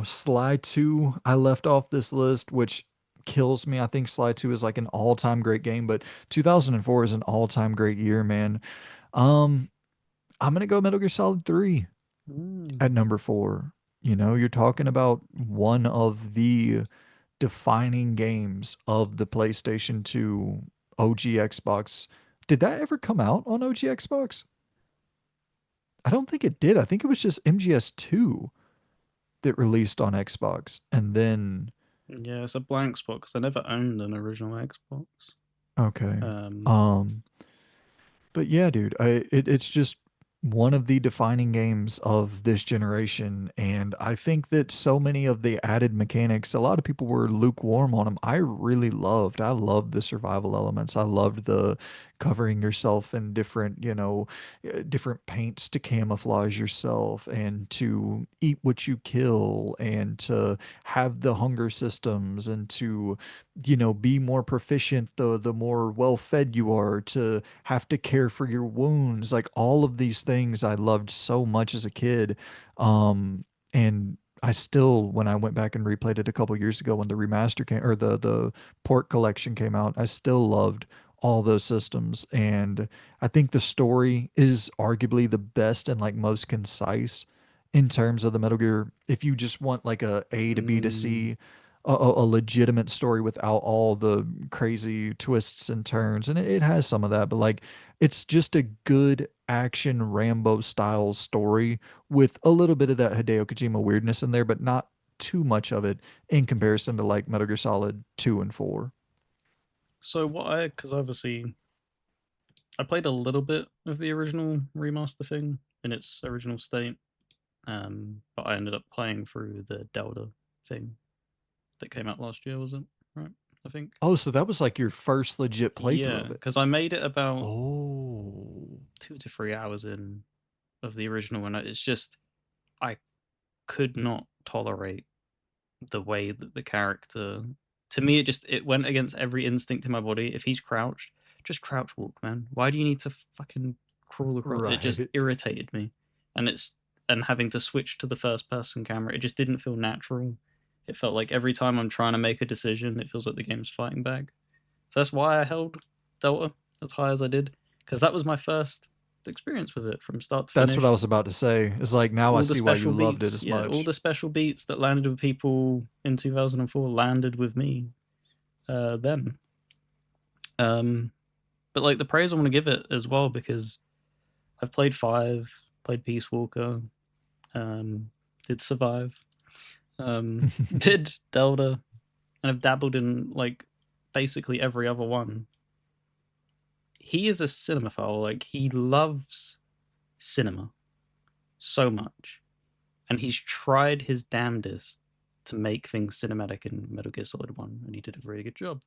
Speaker 2: Sly 2, I left off this list, which kills me. I think Sly 2 is like an all-time great game, but 2004 is an all-time great year, man. Um, I'm gonna go Metal Gear Solid 3
Speaker 1: Mm.
Speaker 2: at number 4. You're talking about one of the defining games of the PlayStation 2 OG Xbox. Did that ever come out on OG Xbox? I don't think it did. I think it was just MGS2 that released on Xbox. And then,
Speaker 1: Yeah, it's a blank spot because I never owned an original Xbox.
Speaker 2: okay.
Speaker 1: Um,
Speaker 2: Um, but yeah, dude, it's just one of the defining games of this generation. And I think that so many of the added mechanics, a lot of people were lukewarm on them. I loved the survival elements. I loved the covering yourself in different paints to camouflage yourself and to eat what you kill and to have the hunger systems and to be more proficient the more well fed you are, to have to care for your wounds, like all of these things I loved so much as a kid. And I still, when I went back and replayed it a couple years ago when the remaster came, or the port collection came out, I still loved all those systems. And I think the story is arguably the best and like most concise in terms of the Metal Gear. If you just want like A to B to
Speaker 1: mm,
Speaker 2: C, a legitimate story without all the crazy twists and turns, and it has some of that, but like it's just a good action Rambo style story with a little bit of that Hideo Kojima weirdness in there, but not too much of it in comparison to like Metal Gear Solid 2 and 4.
Speaker 1: so because obviously I played a little bit of the original remaster thing in its original state, but I ended up playing through the Delta thing that came out last year, was it? Right, I think.
Speaker 2: Oh, so that was like your first legit playthrough
Speaker 1: Yeah,
Speaker 2: of it.
Speaker 1: because I made it about
Speaker 2: Oh.
Speaker 1: 2 to 3 hours in of the original, and it's just I could not tolerate the way that the character. To me, it went against every instinct in my body. If he's crouched, just crouch walk, man. Why do you need to fucking crawl across? It just
Speaker 2: Right.
Speaker 1: irritated me, and having to switch to the first person camera, it just didn't feel natural. It felt like every time I'm trying to make a decision, it feels like the game's fighting back. So that's why I held Delta as high as I did, because that was my first experience with it from start to
Speaker 2: That's what I
Speaker 1: finish.
Speaker 2: was about to say. It's like now I
Speaker 1: All the
Speaker 2: see why you
Speaker 1: special
Speaker 2: loved it
Speaker 1: beats,
Speaker 2: as
Speaker 1: yeah, all
Speaker 2: much.
Speaker 1: the special beats that landed with people in 2004 landed with me then. Um, but like the praise I want to give it as well, because I've played five, played Peace Walker, did Survive, did Delta, and I've dabbled in like basically every other one. He is a cinemaphile. Like he loves cinema so much, and he's tried his damnedest to make things cinematic in Metal Gear Solid One, and he did a really good job.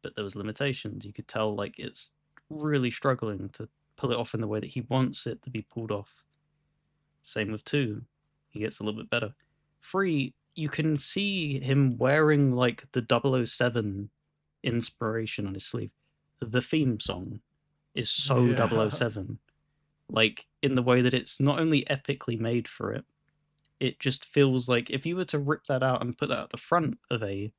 Speaker 1: But there was limitations. You could tell like it's really struggling to pull it off in the way that he wants it to be pulled off. Same with two, he gets a little bit better. Three, you can see him wearing like the 007 inspiration on his sleeve. The theme song is so
Speaker 2: Yeah.
Speaker 1: 007, like in the way that it's not only epically made for it, it just feels like if you were to rip that out and put that at the front of a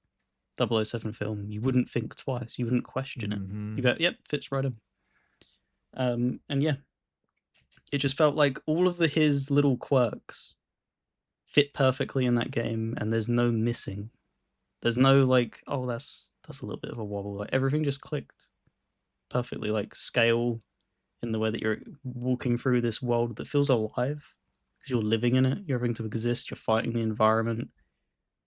Speaker 1: 007 film, you wouldn't think twice. You wouldn't question it. You
Speaker 2: Hmm.
Speaker 1: go, yep, fits right in. And yeah, it just felt like all of his little quirks fit perfectly in that game, and there's no missing. There's no like, oh, that's a little bit of a wobble. Like everything just clicked perfectly. Like scale in the way that you're walking through this world that feels alive because you're living in it. You're having to exist. You're fighting the environment,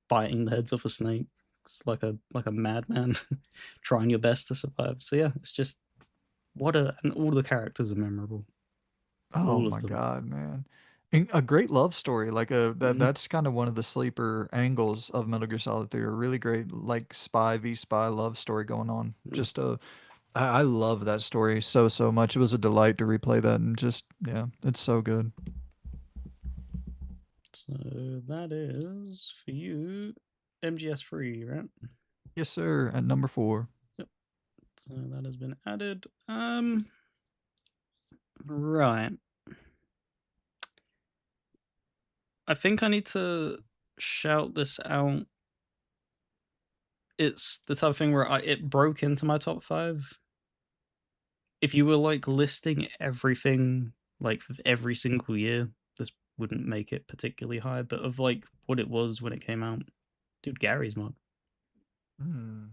Speaker 1: biting the heads off a snake. It's like a madman trying your best to survive. So yeah, it's just what a and all the characters are memorable.
Speaker 2: Oh
Speaker 1: All of
Speaker 2: my
Speaker 1: them.
Speaker 2: God, man. And a great love story. Like
Speaker 1: Mm.
Speaker 2: that's kind of one of the sleeper angles of Metal Gear Solid 3. A really great like spy v spy love story going on.
Speaker 1: Mm.
Speaker 2: Just I love that story so much. It was a delight to replay that and just yeah, it's so good.
Speaker 1: So that is for you, MGS free, right?
Speaker 2: Yes, sir. At number 4.
Speaker 1: Yep. So that has been added. Right. I think I need to shout this out. It's the type of thing where it broke into my top five. If you were like listing everything, like every single year, this wouldn't make it particularly high. But of like what it was when it came out, dude, Gary's mod,
Speaker 2: Mm.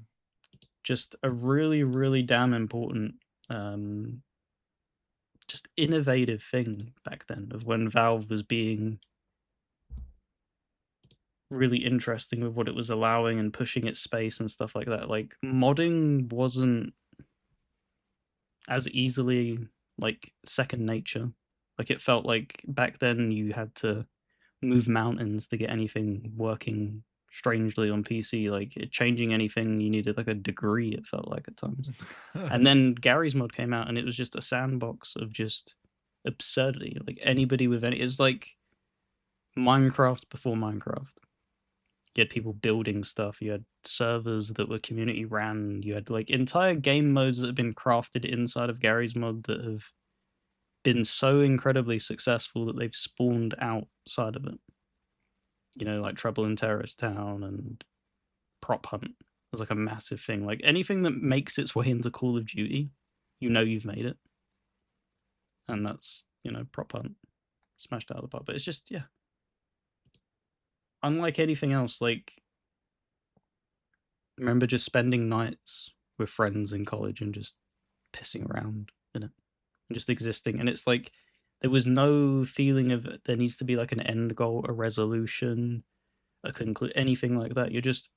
Speaker 1: just a really, really damn important, um, just innovative thing back then of when Valve was being really interesting with what it was allowing and pushing its space and stuff like that. Like modding wasn't as easily like second nature. Like it felt like back then you had to move mountains to get anything working strangely on PC. Like changing anything, you needed like a degree. It felt like at times. And then Gary's mod came out, and it was just a sandbox of just absurdity. Like anybody with any, it's like Minecraft before Minecraft. You had people building stuff. You had servers that were community ran. You had like entire game modes that have been crafted inside of Gary's mod that have been so incredibly successful that they've spawned outside of it. You know, like Trouble in Terrorist Town and Prop Hunt was like a massive thing. Like anything that makes its way into Call of Duty, you know you've made it, and that's Prop Hunt smashed out of the park. But it's just yeah, unlike anything else. Like remember just spending nights with friends in college and just pissing around in it and just existing. And it's like there was no feeling of there needs to be like an end goal, a resolution, a conclude, anything like that. You're just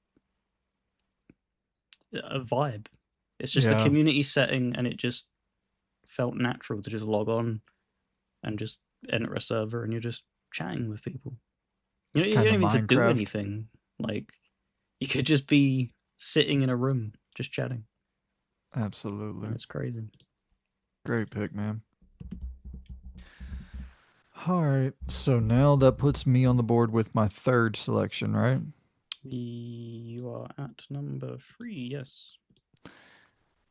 Speaker 1: a vibe. It's just a
Speaker 2: Yeah,
Speaker 1: community setting, and it just felt natural to just log on and just enter a server, and you're just chatting with people. You
Speaker 2: kind
Speaker 1: don't
Speaker 2: of
Speaker 1: even need to do
Speaker 2: Minecraft.
Speaker 1: anything. Like you could just be sitting in a room just chatting, and
Speaker 2: Absolutely.
Speaker 1: it's crazy.
Speaker 2: Great pick, man. All right. So now that puts me on the board with my third selection, right?
Speaker 1: You are at number 3, yes.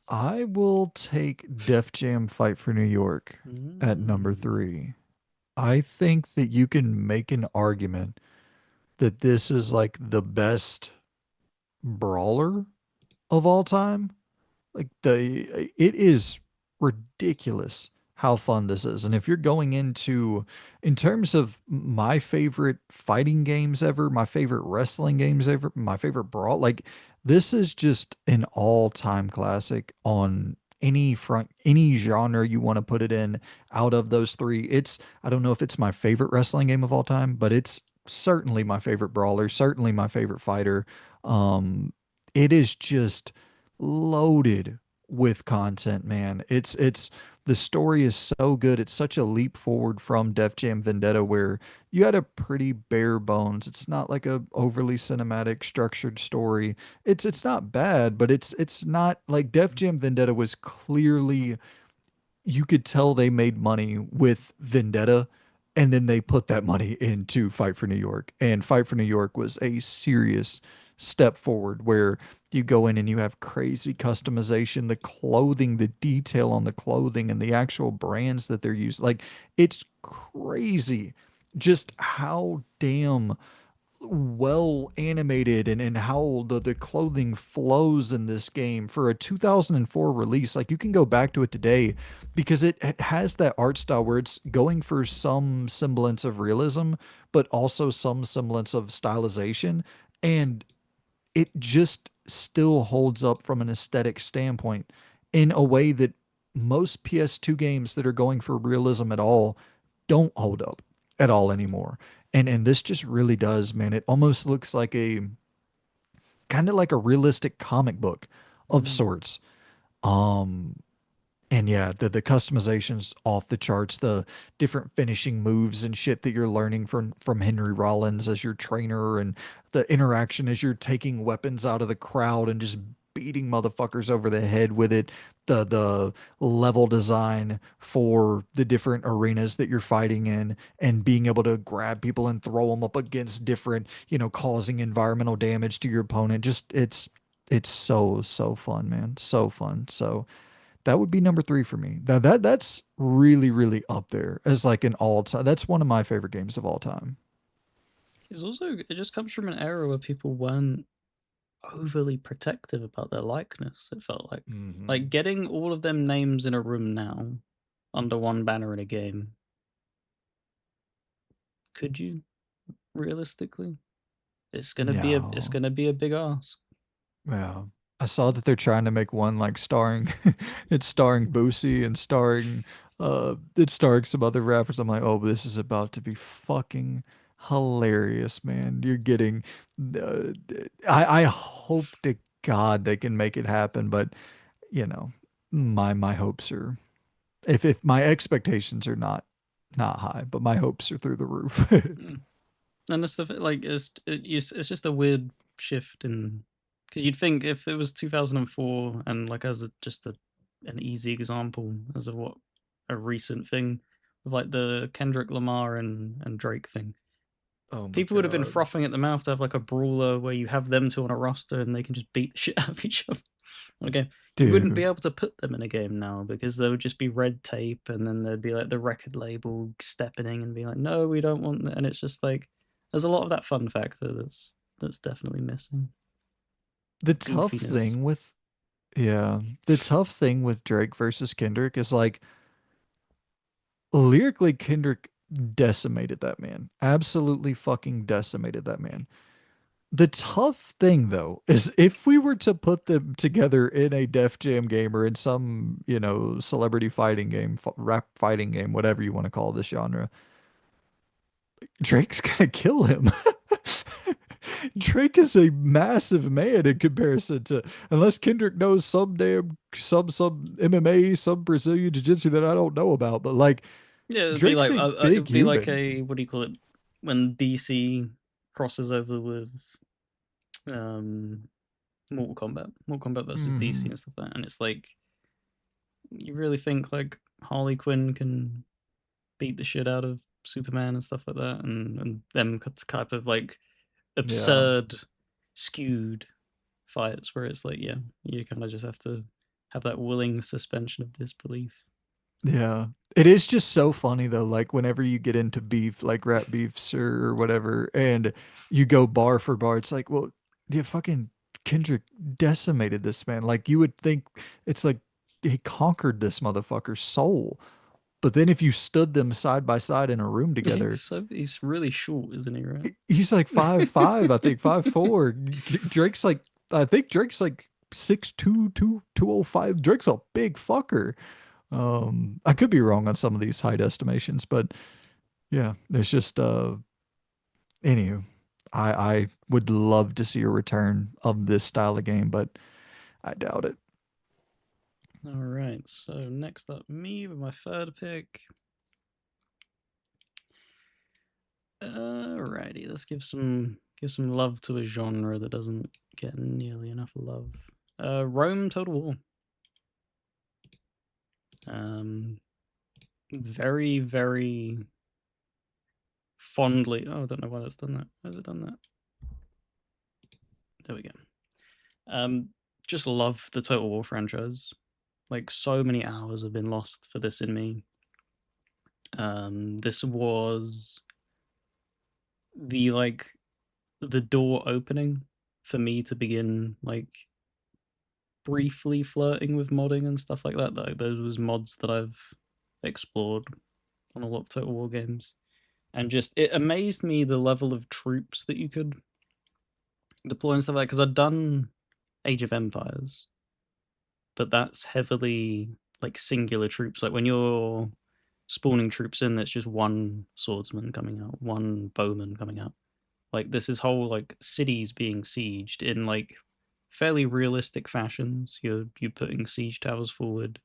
Speaker 2: I will take Def Jam Fight for New York at number
Speaker 1: Mm.
Speaker 2: 3. I think that you can make an argument that this is like the best brawler of all time. Like it is ridiculous how fun this is. And if you're going into in terms of my favorite fighting games ever, my favorite wrestling games ever, my favorite brawl, like this is just an all-time classic on any front, any genre you want to put it in out of those three. It's I don't know if it's my favorite wrestling game of all time, but it's certainly my favorite brawler, certainly my favorite fighter. It is just loaded with content, man. It's the story is so good. It's such a leap forward from Def Jam Vendetta where you had a pretty bare bones. It's not like a overly cinematic structured story. It's not bad, but it's not like Def Jam Vendetta was clearly you could tell they made money with Vendetta and then they put that money into Fight for New York. And Fight for New York was a serious step forward where you go in and you have crazy customization, the clothing, the detail on the clothing and the actual brands that they're using. Like it's crazy just how damn well animated and how the clothing flows in this game for a 2004 release. Like you can go back to it today because it has that art style where it's going for some semblance of realism, but also some semblance of stylization. And it just still holds up from an aesthetic standpoint in a way that most PS2 games that are going for realism at all don't hold up at all anymore. And this just really does, man. It almost looks like a kind of like a realistic comic book of
Speaker 1: Mm.
Speaker 2: sorts. Um and yeah, the customizations off the charts, the different finishing moves and shit that you're learning from Henry Rollins as your trainer, and the interaction as you're taking weapons out of the crowd and just beating motherfuckers over the head with it. The level design for the different arenas that you're fighting in, and being able to grab people and throw them up against different, causing environmental damage to your opponent. Just it's so fun, man. So fun. So that would be number three for me. That's really, really up there as like an all time. That's one of my favorite games of all time.
Speaker 1: It's also, it just comes from an era where people weren't overly protective about their likeness. It felt
Speaker 2: Hmm.
Speaker 1: like getting all of them names in a room now under one banner in a game. Could you realistically? It's
Speaker 2: No.
Speaker 1: gonna be a big ask.
Speaker 2: Yeah. I saw that they're trying to make one like starring it's starring Boosie and starring it's starring some other rappers. I'm like, oh, this is about to be fucking hilarious, man. You're getting uh, I hope to God they can make it happen, but you know, my hopes are, if my expectations are not high, but my hopes are through the roof.
Speaker 1: Mm. And it's like it's just a weird shift in, because you'd think if it was 2004 and like as just an easy example as of what a recent thing of like the Kendrick Lamar and Drake thing,
Speaker 2: Oh my
Speaker 1: people would have been
Speaker 2: God.
Speaker 1: frothing at the mouth to have like a brawler where you have them two on a roster and they can just beat the shit out of each other. Okay, you wouldn't be
Speaker 2: Dude,
Speaker 1: able to put them in a game now because there would just be red tape, and then there'd be like the record label stepping in and being like, "No, we don't want that." And it's just like there's a lot of that fun factor that's definitely missing.
Speaker 2: the tough
Speaker 1: Goofiness.
Speaker 2: thing with yeah, the tough thing with Drake versus Kendrick is like lyrically Kendrick decimated that man. Absolutely fucking decimated that man. The tough thing though is if we were to put them together in a Def Jam game or in some, celebrity fighting game, rap fighting game, whatever you want to call this genre, Drake's gonna kill him. Drake is a massive man in comparison to, unless Kendrick knows some MMA, some Brazilian jiu-jitsu that I don't know about, but like
Speaker 1: Yeah,
Speaker 2: Drake's a big
Speaker 1: it'd be like
Speaker 2: human.
Speaker 1: a, what do you call it, when DC crosses over with um Mortal Kombat versus DC
Speaker 2: Hmm.
Speaker 1: and stuff like that, and it's like you really think like Harley Quinn can beat the shit out of Superman and stuff like that, and them type of like
Speaker 2: Yeah.
Speaker 1: absurd, skewed fights where it's like, yeah, you kind of just have to have that willing suspension of disbelief.
Speaker 2: Yeah. It is just so funny though, like whenever you get into beef, like rap beefs or whatever, and you go bar for bar, it's like, well, yeah, fucking Kendrick decimated this man. Like you would think it's like he conquered this motherfucker's soul. But then if you stood them side by side in a room together,
Speaker 1: He's really short, isn't he? Right?
Speaker 2: he's like 5'5", I think 5'4". Drake's like, I think Drake's like 6'2", 205. Drake's a big fucker. I could be wrong on some of these height estimations, but yeah, it's just anywho, I would love to see a return of this style of game, but I doubt it.
Speaker 1: All right. So next up, me with my third pick. Alrighty, let's give some love to a genre that doesn't get nearly enough love. Rome Total War. Um, very fondly. Oh, I don't know why that's done that. Why has it done that? There we go. Um, just love the Total War franchise. Like so many hours have been lost for this in me. This was the like the door opening for me to begin like briefly flirting with modding and stuff like that. Though those was mods that I've explored on a lot of Total War games, and just it amazed me the level of troops that you could deploy and stuff like that. Because I'd done Age of Empires, but that's heavily like singular troops. Like when you're spawning troops in, there's just one swordsman coming out, one bowman coming out. Like this is whole like cities being sieged in like fairly realistic fashions. You're putting siege towers forward,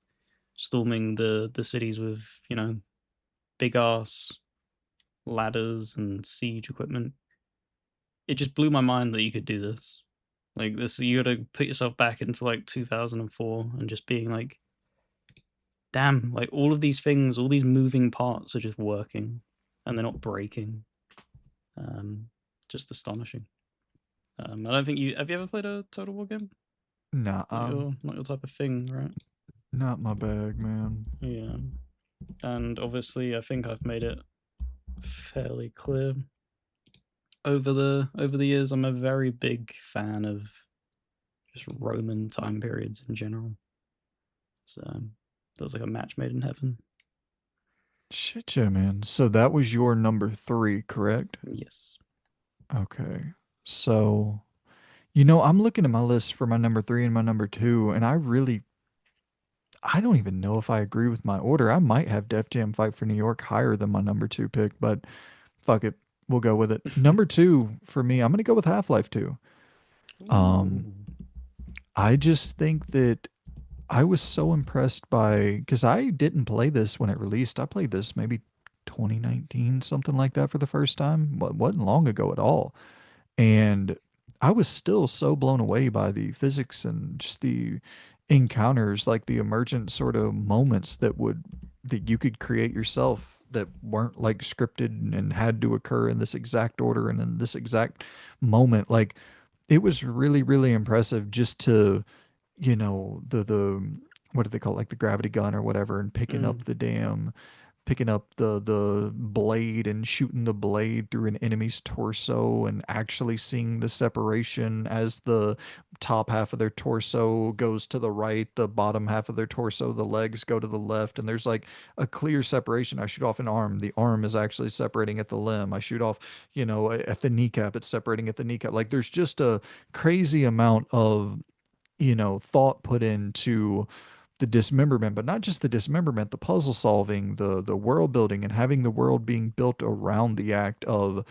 Speaker 1: storming the cities with big ass ladders and siege equipment. It just blew my mind that you could do this. Like this, you got to put yourself back into like 2004 and just being like, damn, like all of these things, all these moving parts are just working, and they're not breaking. Um, just astonishing. I don't think you have you ever played a Total War game?
Speaker 2: Nah,
Speaker 1: Not your type of thing, right?
Speaker 2: not my bag, man.
Speaker 1: Yeah, and obviously, I think I've made it fairly clear over the years. I'm a very big fan of just Roman time periods in general. So that was like a match made in heaven.
Speaker 2: Shit, yeah, man. So that was your number three, correct?
Speaker 1: Yes.
Speaker 2: Okay. So, I'm looking at my list for my number three and my number two, and I don't even know if I agree with my order. I might have Def Jam Fight for New York higher than my number two pick, but fuck it. We'll go with it. Number two for me, I'm going to go with Half-Life 2. Um,
Speaker 1: Ooh.
Speaker 2: I just think that I was so impressed because I didn't play this when it released. I played this maybe 2019, something like that for the first time. Wasn't long ago at all. And I was still so blown away by the physics and just the encounters, like the emergent sort of moments that you could create yourself that weren't like scripted and had to occur in this exact order and in this exact moment. Like it was really, really impressive just to, the what do they call it? Like the gravity gun or whatever, and
Speaker 1: Mm.
Speaker 2: picking up the blade and shooting the blade through an enemy's torso and actually seeing the separation as the top half of their torso goes to the right, the bottom half of their torso, the legs go to the left, and there's like a clear separation. I shoot off an arm, the arm is actually separating at the limb. I shoot off, at the kneecap, it's separating at the kneecap. Like there's just a crazy amount of thought put into the dismemberment, but not just the dismemberment, the puzzle solving, the world building, and having the world being built around the act of,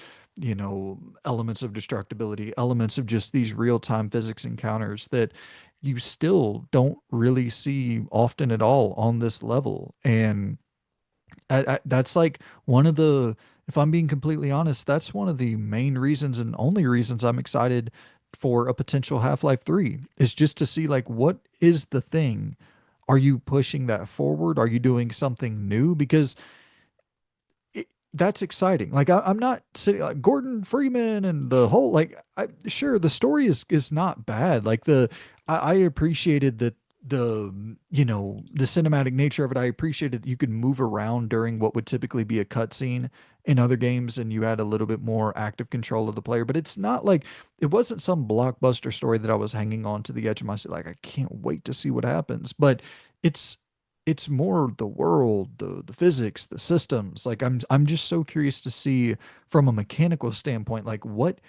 Speaker 2: elements of destructibility, elements of just these real time physics encounters that you still don't really see often at all on this level. And that's like one of the, if I'm being completely honest, that's one of the main reasons and only reasons I'm excited for a potential Half-Life 3 is just to see like what is the thing? Are you pushing that forward? Are you doing something new? Because that's exciting. Like I'm not sitting like Gordon Freeman and the whole like sure the story is not bad. Like I appreciated that the cinematic nature of it. I appreciated that you could move around during what would typically be a cutscene in other games and you had a little bit more active control of the player. But it's not like it wasn't some blockbuster story that I was hanging on to the edge of my seat. Like I can't wait to see what happens. But it's it's more the world, the physics, the systems. Like I'm just so curious to see from a mechanical standpoint, like what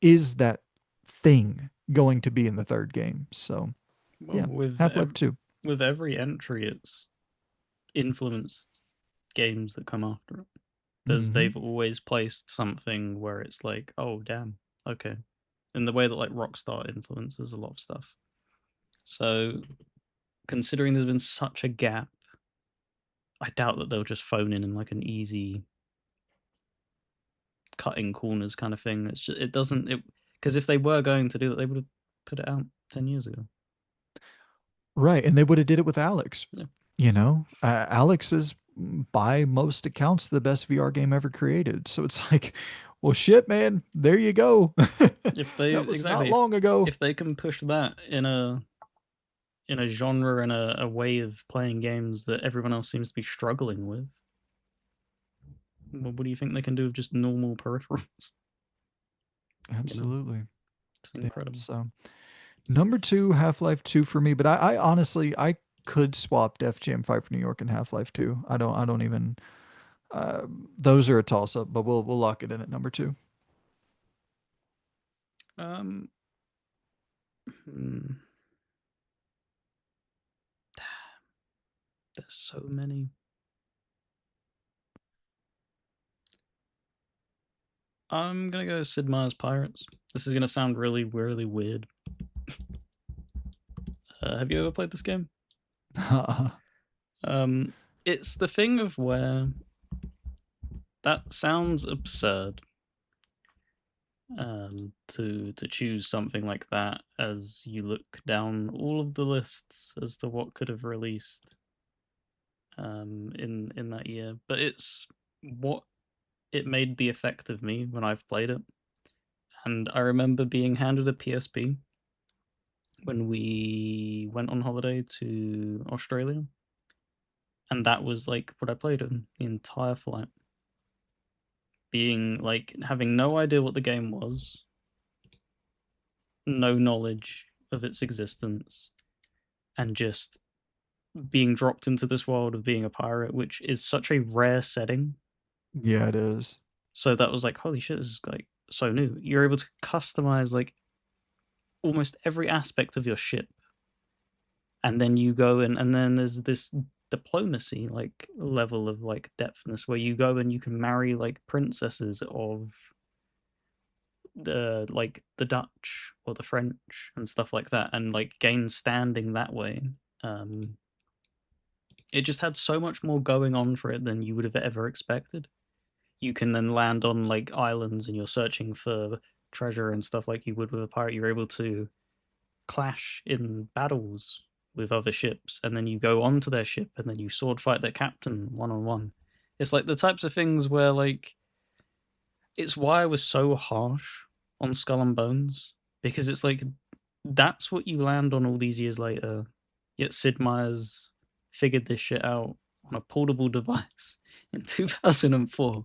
Speaker 2: is that thing going to be in the third game? So
Speaker 1: Well,
Speaker 2: yeah, Half-Life 2.
Speaker 1: with every entry, it's influenced games that come after it.
Speaker 2: Hmm.
Speaker 1: They've always placed something where it's like, oh damn, okay, in the way that like Rockstar influences a lot of stuff. So considering there's been such a gap, I doubt that they'll just phone in like an easy cutting corners kind of thing. It's just it doesn't it because if they were going to do it, they would have put it out 10 years ago.
Speaker 2: Right, and they would have did it with Alex.
Speaker 1: Yeah.
Speaker 2: Alex is by most accounts the best VR game ever created. So it's like, well, shit, man, there you go.
Speaker 1: If they
Speaker 2: That was not
Speaker 1: exactly
Speaker 2: long ago.
Speaker 1: if they can push that in a genre and a way of playing games that everyone else seems to be struggling with, what do you think they can do with just normal peripherals? You know,
Speaker 2: Absolutely.
Speaker 1: it's
Speaker 2: Yeah.
Speaker 1: incredible.
Speaker 2: So number two, Half-Life 2 for me, but I honestly I could swap Def Jam Fight for New York and Half-Life 2. I don't even uh, those are a toss up, but we'll lock it in at number two.
Speaker 1: Um, hmm, there's so many. I'm gonna go Sid Meier's Pirates. This is gonna sound really, really weird. Have you ever played this game? Um, it's the thing of where that sounds absurd. To choose something like that as you look down all of the lists as to what could have released in that year, but it's what it made the effect of me when I've played it. And I remember being handed a PSP when we went on holiday to Australia, and that was like what I played in the entire flight. Being like having no idea what the game was, no knowledge of its existence, and just being dropped into this world of being a pirate, which is such a rare setting.
Speaker 2: Yeah, it is.
Speaker 1: So that was like, holy shit, this is like so new. You're able to customize like almost every aspect of your ship, and then you go and then there's this diplomacy like level of like depthness where you go and you can marry like princesses of the Dutch or the French and stuff like that, and like gain standing that way. Um, it just had so much more going on for it than you would have ever expected. You can then land on like islands and you're searching for treasure and stuff like you would with a pirate. You're able to clash in battles with other ships, and then you go onto their ship and then you sword fight their captain one on one. It's like the types of things where like it's why I was so harsh on Skull and Bones, because it's like that's what you land on all these years later. Yet Sid Meier's figured this shit out on a portable device in 2004.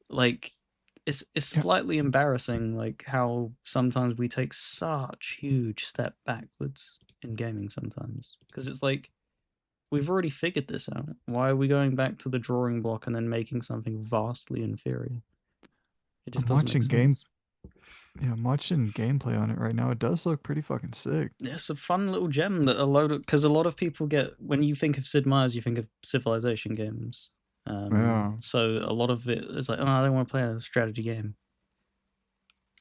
Speaker 1: Like it's
Speaker 2: Yeah,
Speaker 1: slightly embarrassing like how sometimes we take such huge step backwards in gaming sometimes, because it's like we've already figured this out. Why are we going back to the drawing block and then making something vastly inferior? It just
Speaker 2: I'm
Speaker 1: doesn't make
Speaker 2: watching game.
Speaker 1: sense.
Speaker 2: Yeah, I'm watching gameplay on it right now. It does look pretty fucking sick.
Speaker 1: It's a fun little gem that a load of, because a lot of people get, when you think of Sid Meier's, you think of Civilization games.
Speaker 2: Yeah.
Speaker 1: So a lot of it is like, oh, I don't want to play a strategy game.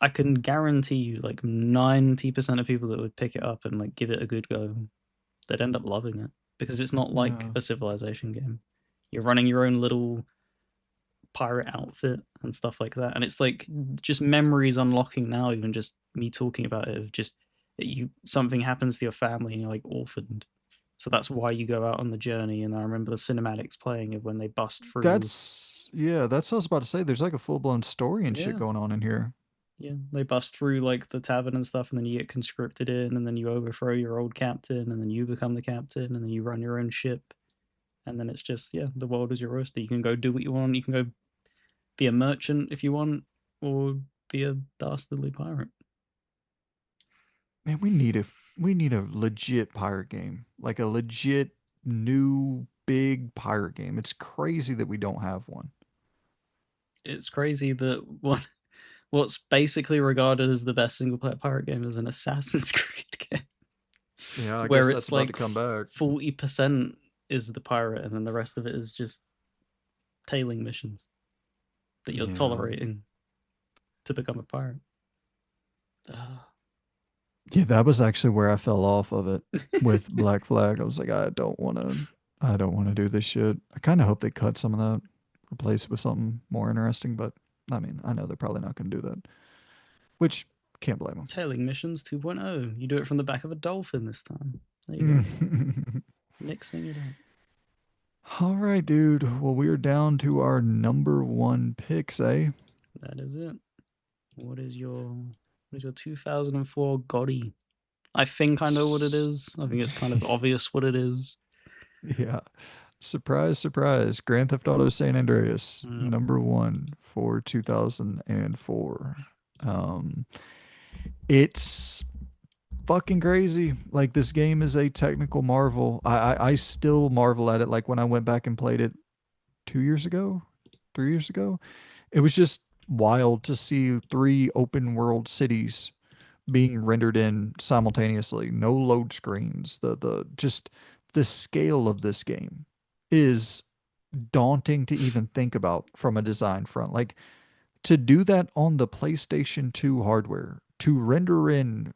Speaker 1: I can guarantee you, like 90% of people that would pick it up and like give it a good go, they'd end up loving it because it's not like
Speaker 2: Yeah.
Speaker 1: a Civilization game. You're running your own little pirate outfit and stuff like that, and it's like just memories unlocking now. Even just me talking about it, of just you something happens to your family and you're like orphaned. So that's why you go out on the journey. And I remember the cinematics playing of when they bust through.
Speaker 2: That's what I was about to say. There's like a full-blown story and shit
Speaker 1: Yeah,
Speaker 2: going on in here.
Speaker 1: yeah, they bust through like the tavern and stuff, and then you get conscripted in, and then you overthrow your old captain, and then you become the captain, and then you run your own ship, and then it's just yeah, the world is your oyster. You can go do what you want. You can go be a merchant if you want, or be a dastardly pirate.
Speaker 2: Man, we need a legit pirate game. Like a legit new big pirate game. It's crazy that we don't have one.
Speaker 1: It's crazy that what's basically regarded as the best single player pirate game is an Assassin's Creed game,
Speaker 2: Yeah, I
Speaker 1: where
Speaker 2: guess that's
Speaker 1: it's
Speaker 2: about to
Speaker 1: like
Speaker 2: come back.
Speaker 1: 40% is the pirate, and then the rest of it is just tailing missions that you're
Speaker 2: Yeah.
Speaker 1: tolerating to become a pirate. Ah.
Speaker 2: Yeah, that was actually where I fell off of it with Black Flag. I was like, I don't want to do this shit. I kind of hope they cut some of that, replace it with something more interesting, but I mean, I know they're probably not going to do that, which can't blame
Speaker 1: Tailing missions 2.0. You do it from the back of a dolphin this time. There you go.
Speaker 2: them.
Speaker 1: Mixing it up.
Speaker 2: All right, dude. Well, we're down to our number one picks, eh?
Speaker 1: That is it. What is your 2004 GOTY? I think I know what it is. I think it's kind of obvious what it is.
Speaker 2: Yeah. Surprise, surprise. Grand Theft Auto San Andreas,
Speaker 1: Uh,
Speaker 2: number one for 2004. Um, it's fucking crazy. Like this game is a technical marvel. I still marvel at it. Like when I went back and played it 2 years ago, 3 years ago, it was just wild to see three open world cities being rendered in simultaneously. No load screens. The just the scale of this game is daunting to even think about from a design front. Like to do that on the PlayStation 2 hardware, to render in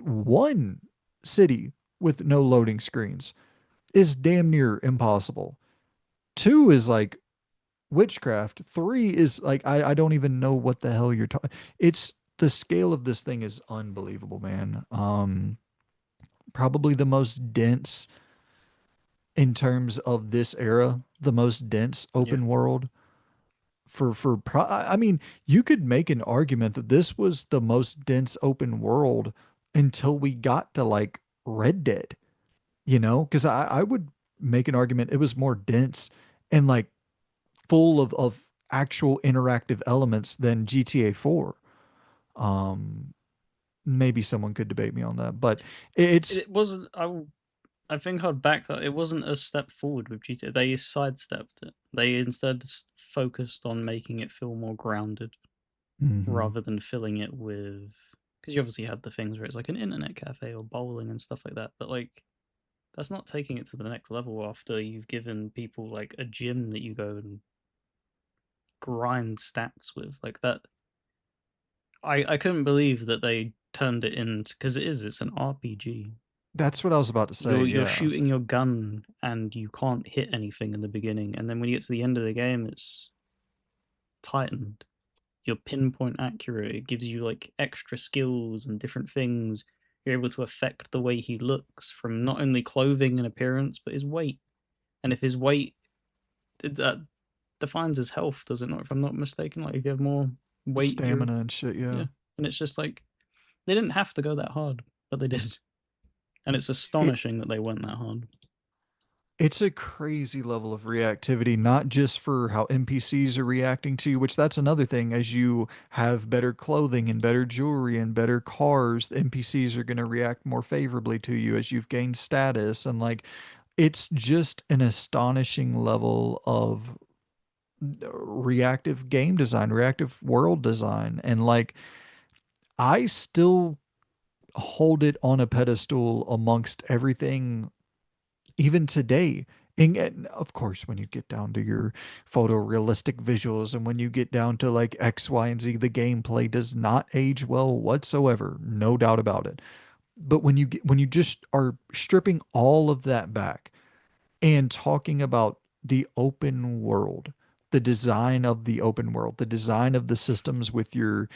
Speaker 2: one city with no loading screens is damn near impossible. Two is like witchcraft. Three is like I don't even know what the hell you're talking. It's the scale of this thing is unbelievable, man. Probably the most dense in terms of this era, the most dense
Speaker 1: Yeah.
Speaker 2: open world I mean, you could make an argument that this was the most dense open world until we got to like Red Dead, you know? Because I would make an argument it was more dense and like full of actual interactive elements than GTA 4. Um, Maybe someone could debate me on that, but it's
Speaker 1: It wasn't. I think I'd back that. It wasn't a step forward with GTA. They sidestepped it. They instead focused on making it feel more grounded
Speaker 2: mhm.
Speaker 1: rather than filling it with. Because you obviously had the things where it's like an internet cafe or bowling and stuff like that, but like that's not taking it to the next level after you've given people like a gym that you go and grind stats with. Like that, I couldn't believe that they turned it in because it's an RPG.
Speaker 2: That's what I was about to say.
Speaker 1: You're
Speaker 2: Yeah.
Speaker 1: shooting your gun and you can't hit anything in the beginning, and then when you get to the end of the game, it's tightened. You're pinpoint accurate. It gives you like extra skills and different things. You're able to affect the way he looks from not only clothing and appearance, but his weight. And if his weight that defines his health, does it not? If I'm not mistaken, like if you have more weight, you're
Speaker 2: Stamina and shit. Yeah.
Speaker 1: yeah. And it's just like they didn't have to go that hard, but they did. And it's
Speaker 2: It
Speaker 1: astonishing that they went that hard.
Speaker 2: it's a crazy level of reactivity, not just for how NPCs are reacting to you, which that's another thing. As you have better clothing and better jewelry and better cars, the NPCs are going to react more favorably to you as you've gained status. And like, it's just an astonishing level of reactive game design, reactive world design. And like, I still hold it on a pedestal amongst everything even today. And of course, when you get down to your photorealistic visuals and when you get down to like X, Y, and Z, the gameplay does not age well whatsoever. No doubt about it. But when you just are stripping all of that back and talking about the open world, the design of the open world, the design of the systems with your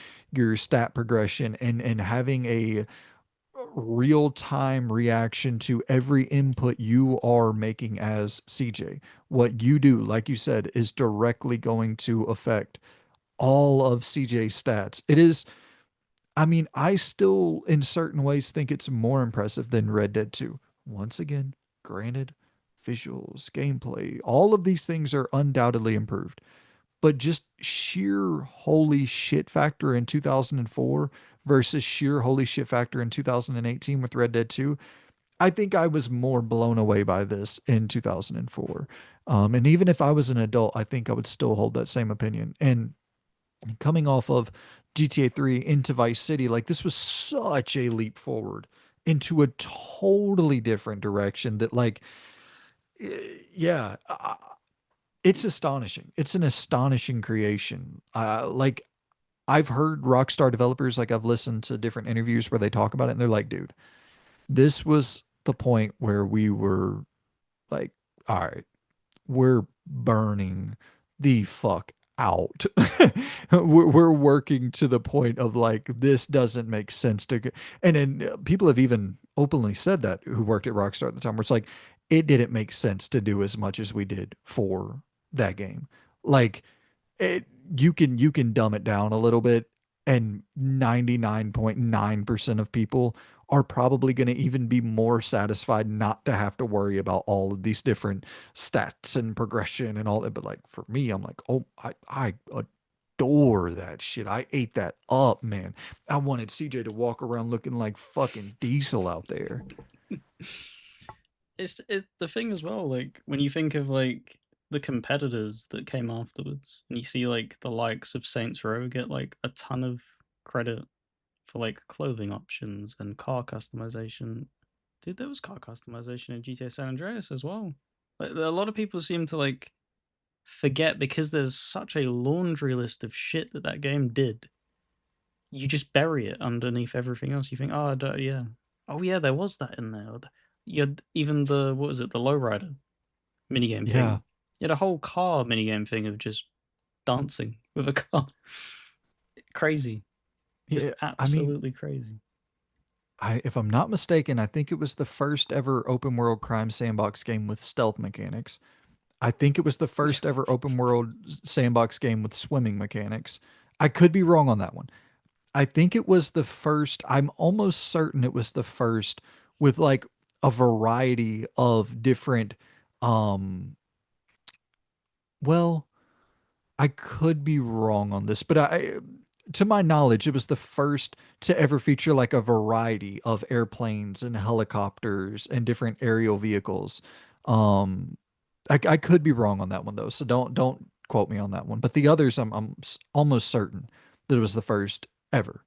Speaker 2: stat progression and having a real time reaction to every input you are making as CJ. What you do, like you said, is directly going to affect all of CJ's stats. It is, I mean, I still, in certain ways, think it's more impressive than Red Dead 2. Once again, granted, visuals, gameplay, all of these things are undoubtedly improved, but just sheer holy shit factor in 2004 versus sheer holy shit factor in 2018 with Red Dead 2, I think I was more blown away by this in 2004. And even if I was an adult, I think I would still hold that same opinion. And coming off of GTA 3 into Vice City, like this was such a leap forward into a totally different direction that, like, yeah, it's astonishing. It's an astonishing creation. Like I've heard Rockstar developers, like I've listened to different interviews where they talk about it, and they're like, dude, this was the point where we were like, all right, we're burning the fuck out. We're working to the point of like, this doesn't make sense to, and then people have even openly said that who worked at Rockstar at the time, where it's like, it didn't make sense to do as much as we did for that game. Like, it, you can dumb it down a little bit and 99.9% of people are probably going to even be more satisfied not to have to worry about all of these different stats and progression and all that. But like for me, I'm like, oh, I adore that shit. I ate that up, man. I wanted CJ to walk around looking like fucking Diesel out there.
Speaker 1: It's the thing as well. Like when you think of like the competitors that came afterwards, and you see like the likes of Saints Row get like a ton of credit for like clothing options and car customization. Dude, there was car customization in GTA San Andreas as well. Like a lot of people seem to like forget because there's such a laundry list of shit that that game did. You just bury it underneath everything else. You think, oh, yeah, oh yeah, there was that in there. You had even the what was it, the lowrider minigame
Speaker 2: Yeah.
Speaker 1: thing. You had a whole car minigame thing of just dancing with a car. Crazy, just
Speaker 2: Yeah. I mean,
Speaker 1: absolutely crazy.
Speaker 2: if I'm not mistaken, I think it was the first ever open world crime sandbox game with stealth mechanics. I think it was the first ever open world sandbox game with swimming mechanics. I could be wrong on that one. I think it was the first, I'm almost certain it was the first with like a variety of different um well, I could be wrong on this, but I to my knowledge it was the first to ever feature like a variety of airplanes and helicopters and different aerial vehicles. Um I could be wrong on that one though, so don't quote me on that one. But the others almost certain that it was the first ever.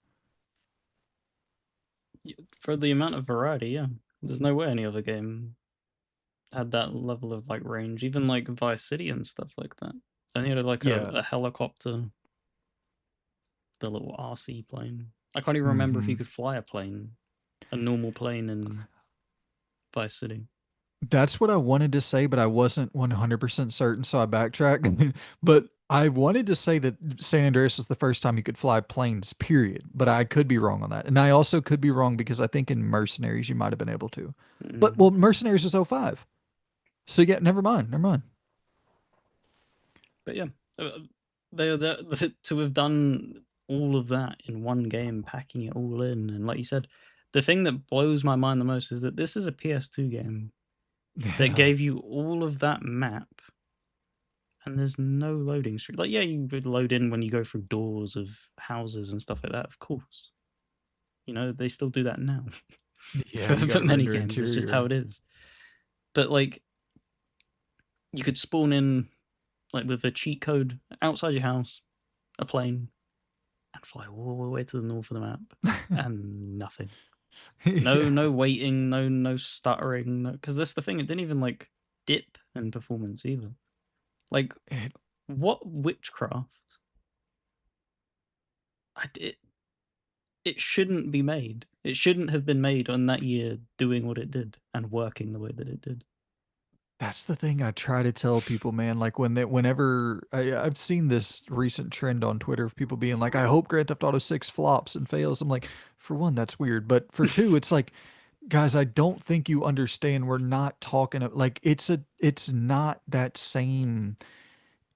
Speaker 1: For the amount of variety, yeah. There's no way any other game had that level of like range. Even like Vice City and stuff like that. And you had like
Speaker 2: Yeah.
Speaker 1: a helicopter, the little RC plane. I can't even remember if you
Speaker 2: Mhm.
Speaker 1: could fly a plane, a normal plane in Vice City.
Speaker 2: That's what I wanted to say, but I wasn't 100% certain, so I backtracked. But I wanted to say that San Andreas was the first time you could fly planes, period. But I could be wrong on that. And I also could be wrong because I think in Mercenaries you might have been able to. But,
Speaker 1: Mm.
Speaker 2: well, Mercenaries was '05. So, yeah, never mind. Never mind.
Speaker 1: But yeah, to have done all of that in one game, packing it all in, and like you said, the thing that blows my mind the most is that this is a PS2 game that
Speaker 2: Yeah.
Speaker 1: gave you all of that map and there's no loading screen. Like, yeah, you would load in when you go through doors of houses and stuff like that, of course. You know, they still do that now
Speaker 2: Yeah, you got
Speaker 1: for
Speaker 2: to
Speaker 1: many
Speaker 2: render
Speaker 1: games. It's just how
Speaker 2: interior.
Speaker 1: it is. But like, you could spawn in like with a cheat code outside your house, a plane, and fly all the way to the north of the map, and nothing. No,
Speaker 2: Yeah.
Speaker 1: no waiting, no stuttering. Because that's the thing. It didn't even like dip in performance either. Like,
Speaker 2: It,
Speaker 1: what witchcraft? It shouldn't be made. It shouldn't have been made on that year doing what it did and working the way that it did.
Speaker 2: That's the thing I try to tell people, man. Like whenever I've seen this recent trend on Twitter of people being like, "I hope Grand Theft Auto 6 flops and fails." I'm like, for one, that's weird, but for two, it's like, guys, I don't think you understand. We're not talking like it's not that same.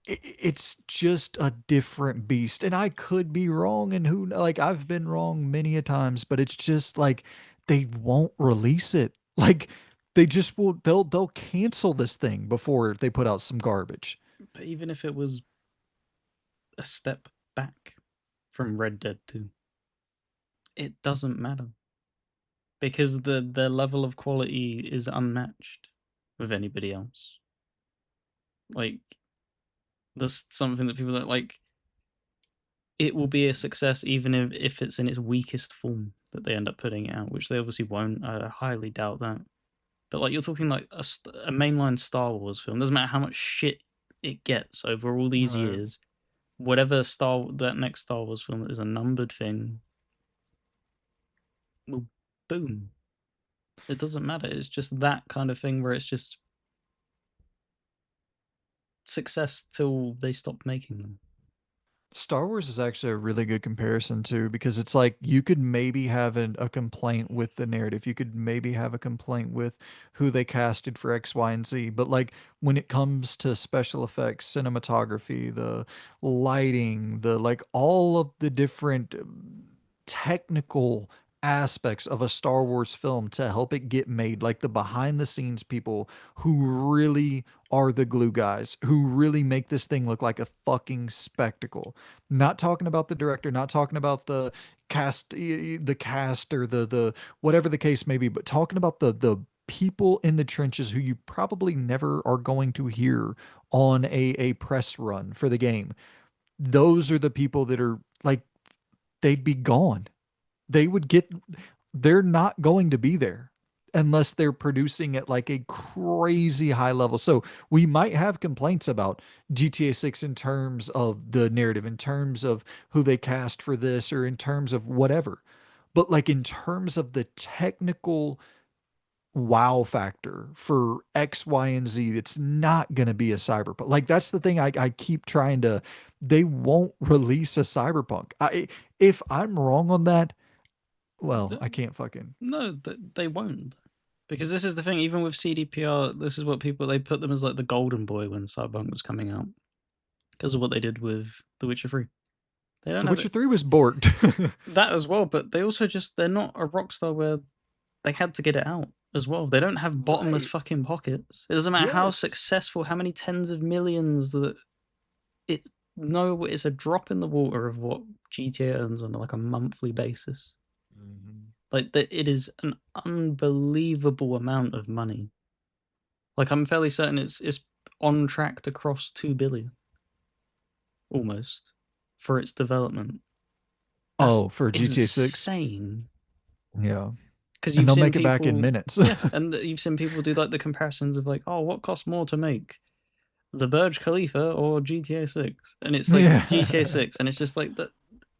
Speaker 2: It's just a different beast, and I could be wrong, and who like I've been wrong many a times, but it's just like they won't release it. Like they just will. They'll cancel this thing before they put out some garbage.
Speaker 1: But even if it was a step back from Red Dead 2, it doesn't matter because the level of quality is unmatched with anybody else. Like there's something that people don't like. It will be a success even if it's in its weakest form that they end up putting it out, which they obviously won't. I highly doubt that. But like you're talking like a mainline Star Wars film. Doesn't matter how much shit it gets over all these
Speaker 2: Right.
Speaker 1: years. Whatever that next Star Wars film is a numbered thing, well, boom. It doesn't matter. It's just that kind of thing where it's just success till they stop making them.
Speaker 2: Star Wars is actually a really good comparison too, because it's like you could maybe have a complaint with the narrative. You could maybe have a complaint with who they casted for X, Y, and Z. But like when it comes to special effects, cinematography, the lighting, the like all of the different technical aspects of a Star Wars film to help it get made, like the behind the scenes people who really are the glue guys, who really make this thing look like a fucking spectacle. Not talking about the director, not talking about the cast or the whatever the case may be, but talking about the people in the trenches who you probably never are going to hear on a press run for the game. Those are the people that are like, they'd be gone. They would get, they're not going to be there unless they're producing at like a crazy high level. So we might have complaints about GTA 6 in terms of the narrative, in terms of who they cast for this, or in terms of whatever. But like in terms of the technical wow factor for X, Y, and Z, it's not going to be a cyberpunk. Like that's the thing I keep trying to, they won't release a cyberpunk. If I'm wrong on that, well,
Speaker 1: Th-
Speaker 2: I can't fucking.
Speaker 1: No, they won't. Because this is the thing, even with CDPR, this is what people, they put them as like the golden boy when Cyberpunk was coming out. Because of what they did with The Witcher 3. They don't
Speaker 2: The
Speaker 1: have
Speaker 2: Witcher
Speaker 1: it,
Speaker 2: 3 was borked.
Speaker 1: that as well, but they also just, they're not a rockstar where they had to get it out as well. They don't have bottomless
Speaker 2: Right.
Speaker 1: fucking pockets. It doesn't matter how
Speaker 2: Yes.
Speaker 1: successful, how many tens of millions that it, no, it's a drop in the water of what GTA earns on like a monthly basis.
Speaker 2: Mhm.
Speaker 1: Like that, it is an unbelievable amount of money. Like I'm fairly certain it's on track to cross 2 billion almost for its development. That's
Speaker 2: Oh, for GTA 6?
Speaker 1: insane.
Speaker 2: Yeah.
Speaker 1: Because
Speaker 2: And
Speaker 1: you've
Speaker 2: they'll
Speaker 1: seen
Speaker 2: make it back in
Speaker 1: people,
Speaker 2: minutes.
Speaker 1: yeah, and you've seen people do like the comparisons of like, oh, what costs more to make, the Burj Khalifa or GTA 6? And it's like GTA
Speaker 2: Yeah.
Speaker 1: 6, and it's just like that.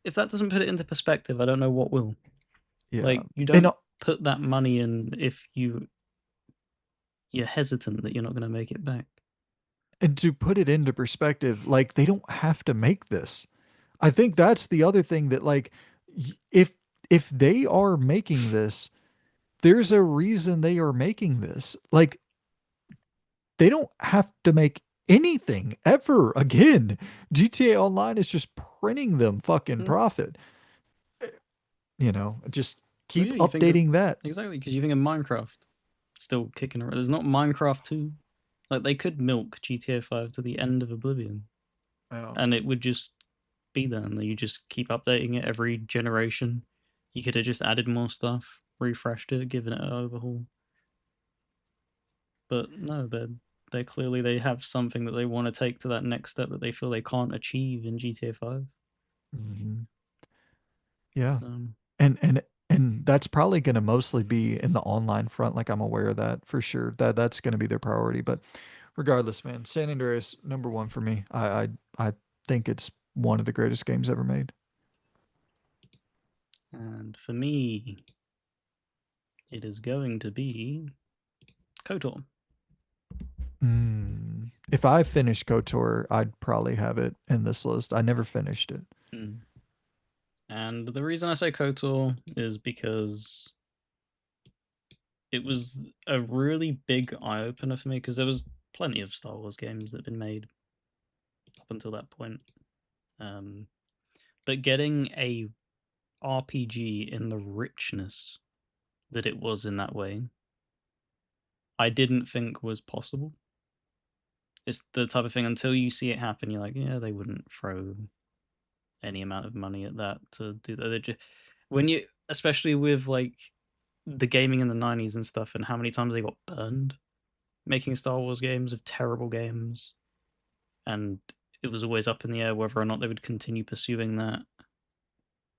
Speaker 1: If that doesn't put it into perspective, I don't know what will.
Speaker 2: Yeah.
Speaker 1: Like, you
Speaker 2: And
Speaker 1: don't put that money in if you're hesitant that you're not going to make it back.
Speaker 2: to put it into perspective, like they don't have to make this. I think that's the other thing that like if they are making this, there's a reason they are making this. Like they don't have to make anything ever again. GTA Online is just printing them fucking
Speaker 1: Mm.
Speaker 2: profit. Just
Speaker 1: Well,
Speaker 2: keep
Speaker 1: yeah, you think of,
Speaker 2: updating that.
Speaker 1: exactly, because you think of Minecraft still kicking around. There's not Minecraft 2. Like, they could milk GTA 5 to the end of Oblivion,
Speaker 2: Oh.
Speaker 1: and it would just be there, and you just keep updating it every generation. You could have just added more stuff, refreshed it, given it an overhaul. But no, they clearly they have something that they want to take to that next step that they feel they can't achieve in GTA 5.
Speaker 2: Mhm. Yeah.
Speaker 1: So
Speaker 2: And that's probably going to mostly be in the online front. Like I'm aware of that for sure. That's going to be their priority. But regardless, man, San Andreas number one for me. I think it's one of the greatest games ever made.
Speaker 1: and for me, it is going to be KOTOR.
Speaker 2: If I finished KOTOR, I'd probably have it in this list. I never finished it.
Speaker 1: Mm. And the reason I say KOTOR is because it was a really big eye opener for me, because there was plenty of Star Wars games that had been made up until that point. Um, but getting a RPG in the richness that it was in that way, I didn't think was possible. It's the type of thing, until you see it happen, you're like, yeah, they wouldn't throw any amount of money at that to do that. Just, when you, especially with like the gaming in the 90s and stuff, and how many times they got burned making Star Wars games of terrible games, and it was always up in the air whether or not they would continue pursuing that.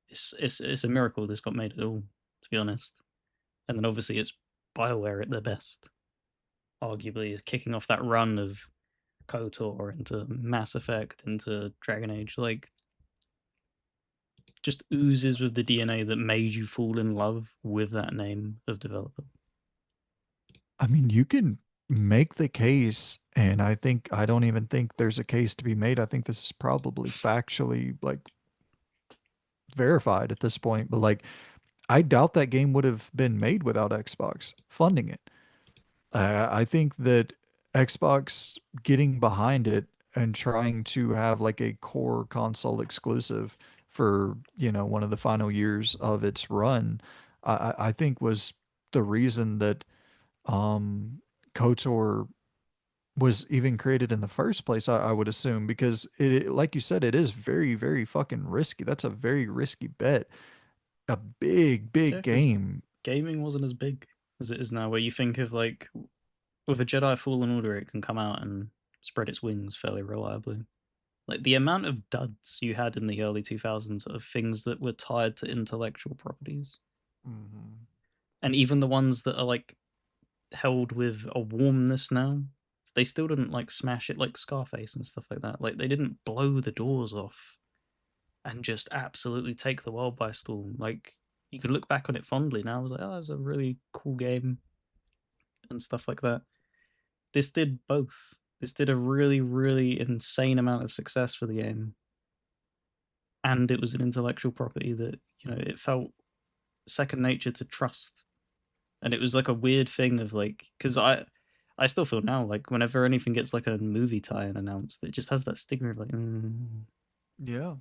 Speaker 1: It's a miracle this got made at all, to be honest. And then obviously it's BioWare at their best, arguably kicking off that run of KOTOR into Mass Effect into Dragon Age, like just oozes with the DNA that made you fall in love with that name of developer.
Speaker 2: I mean, you can make the case, and I don't even think there's a case to be made. I think this is probably factually like verified at this point, but like I doubt that game would have been made without Xbox funding it. I think that Xbox getting behind it and trying to have like a core console exclusive for, one of the final years of its run, I think was the reason that um KOTOR was even created in the first place, I would assume, because like you said, it is very, very fucking risky. That's a very risky bet. A big,
Speaker 1: Yeah,
Speaker 2: big
Speaker 1: because
Speaker 2: game.
Speaker 1: gaming wasn't as big as it is now, where you think of like with a Jedi Fallen Order, it can come out and spread its wings fairly reliably. Like the amount of duds you had in the early 2000s of things that were tied to intellectual properties,
Speaker 2: Mhm.
Speaker 1: and even the ones that are like held with a warmness now, they still didn't like smash it like Scarface and stuff like that. Like they didn't blow the doors off and just absolutely take the world by storm. Like you could look back on it fondly now. I was like, oh, that's a really cool game and stuff like that. This did both. This did a really, really insane amount of success for the game, and it was an intellectual property that it felt second nature to trust. And it was like a weird thing of like, because I still feel now like whenever anything gets like a movie tie-in announced, it just has that stigma of like,
Speaker 2: Yeah.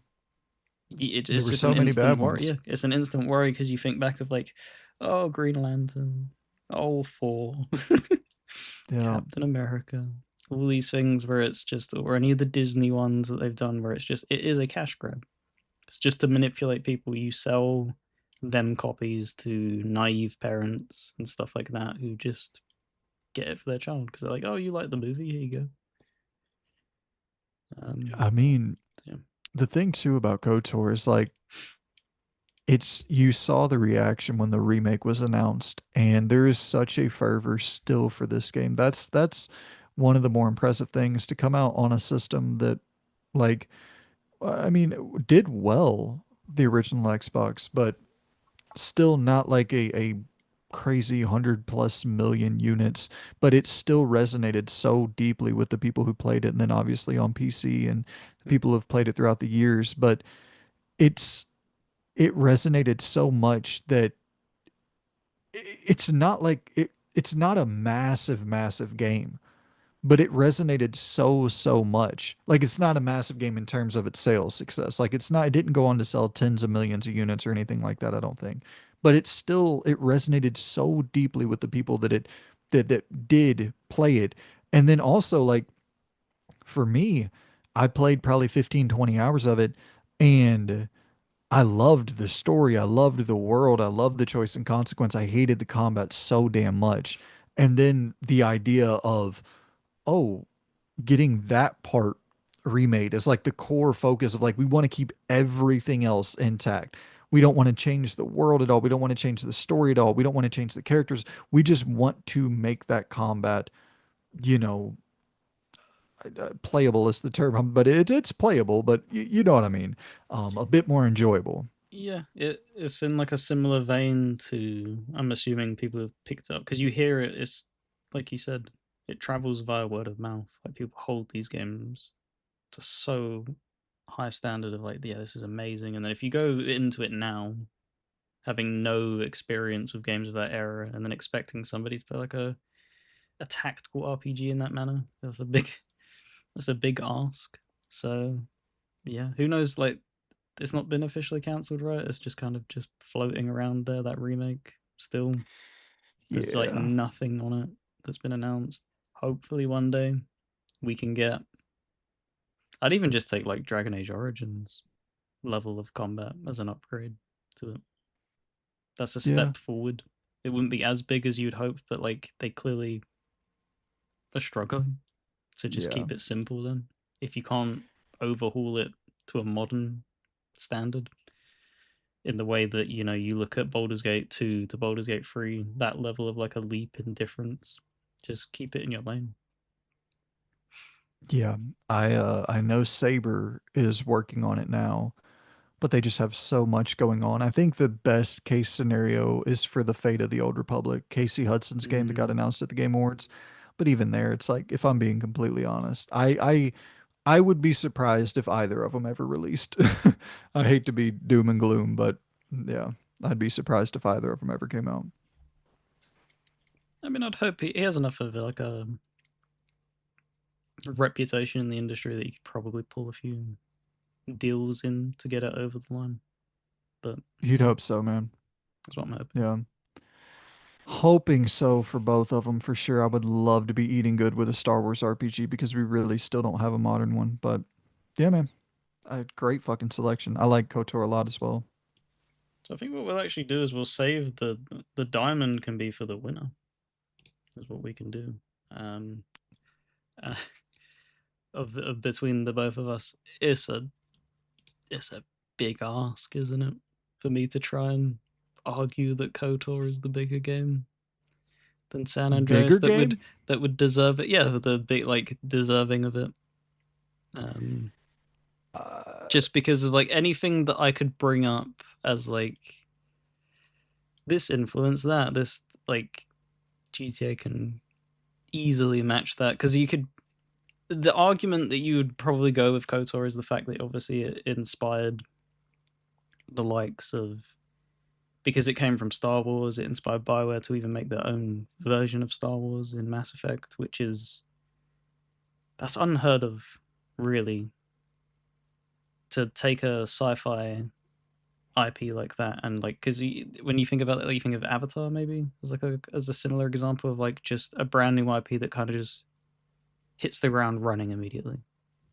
Speaker 2: There
Speaker 1: it's
Speaker 2: were
Speaker 1: just an
Speaker 2: so many
Speaker 1: instant
Speaker 2: bad
Speaker 1: worry.
Speaker 2: ones.
Speaker 1: Yeah, it's an instant worry because you think back of like, oh, Green Lantern, oh, Thor,
Speaker 2: Yeah.
Speaker 1: Captain America, all these things where it's just, or any of the Disney ones that they've done where it's just, it is a cash grab. It's just to manipulate people. You sell them copies to naive parents and stuff like that who just get it for their child because they're like, oh, you like the movie? Here you go.
Speaker 2: I mean,
Speaker 1: Yeah.
Speaker 2: the thing too about KOTOR is like it's you saw the reaction when the remake was announced, and there is such a fervor still for this game. That's one of the more impressive things to come out on a system that like I mean did well the original Xbox, but still not like a crazy 100+ million units, but it still resonated so deeply with the people who played it, and then obviously on PC and people who have played it throughout the years. But it's it resonated so much that it's not like it's not a massive game, but it resonated so much. Like it's not a massive game in terms of its sales success. Like it's not, it didn't go on to sell tens of millions of units or anything like that, I don't think. But it still it resonated so deeply with the people that did play it. And then also like for me, I played probably 15, 20 hours of it, and I loved the story. I loved the world. I loved the choice and consequence. I hated the combat so damn much. And then the idea of, oh, getting that part remade is like the core focus of like we want to keep everything else intact. We don't want to change the world at all. We don't want to change the story at all. We don't want to change the characters. We just want to make that combat, you know, playable is the term, but it's playable, but you know what I mean. A bit more enjoyable.
Speaker 1: Yeah, it's in like a similar vein to, I'm assuming people have picked up because you hear it. It's like you said, it travels via word of mouth. Like people hold these games to so high standard of like, yeah, this is amazing. And then if you go into it now, having no experience with games of that era, and then expecting somebody to play like a tactical RPG in that manner, that's a big ask. So yeah, who knows? Like it's not been officially cancelled, right? It's just kind of just floating around there. That remake still, there's like
Speaker 2: Yeah.
Speaker 1: nothing on it that's been announced. Hopefully one day we can get. I'd even just take like Dragon Age Origins level of combat as an upgrade to it. That's a
Speaker 2: Yeah.
Speaker 1: step forward. It wouldn't be as big as you'd hoped, but like they clearly are struggling to just
Speaker 2: Yeah.
Speaker 1: keep it simple. Then, if you can't overhaul it to a modern standard, in the way that you look at Baldur's Gate 2 to Baldur's Gate 3, that level of like a leap in difference. Just keep it in your lane.
Speaker 2: Yeah. I know Saber is working on it now, but they just have so much going on. I think the best case scenario is for the Fate of the Old Republic, Casey Hudson's game that got
Speaker 1: Mm.
Speaker 2: announced at the Game Awards. But even there, it's like if I'm being completely honest, I would be surprised if either of them ever released. I hate to be doom and gloom, but yeah, I'd be surprised if either of them ever came out.
Speaker 1: I mean, I'd hope he has enough of like a reputation in the industry that he could probably pull a few deals in to get it over the line. But
Speaker 2: You'd
Speaker 1: yeah,
Speaker 2: hope so, man.
Speaker 1: That's what I'm hoping.
Speaker 2: Yeah. Hoping so for both of them for sure. I would love to be eating good with a Star Wars RPG because we really still don't have a modern one. But yeah, man, a great fucking selection. I like KOTOR a lot as well.
Speaker 1: So I think what we'll actually do is we'll save the diamond can be for the winner. Is what we can do. Um, uh, of between the both of us, it's a big ask, isn't it, for me to try and argue that KOTOR is the bigger game than San Andreas
Speaker 2: Bigger game?
Speaker 1: that would deserve it. Yeah, the big like deserving of it. Um,
Speaker 2: Uh,
Speaker 1: just because of like anything that I could bring up as like this influence that this like GTA can easily match that because you could. The argument that you would probably go with KOTOR is the fact that obviously it inspired the likes of because it came from Star Wars, it inspired BioWare to even make their own version of Star Wars in Mass Effect, which is that's unheard of, really, to take a sci-fi IP like that and like because when you think about it, like, you think of Avatar maybe as like as a similar example of like just a brand new IP that kind of just hits the ground running immediately.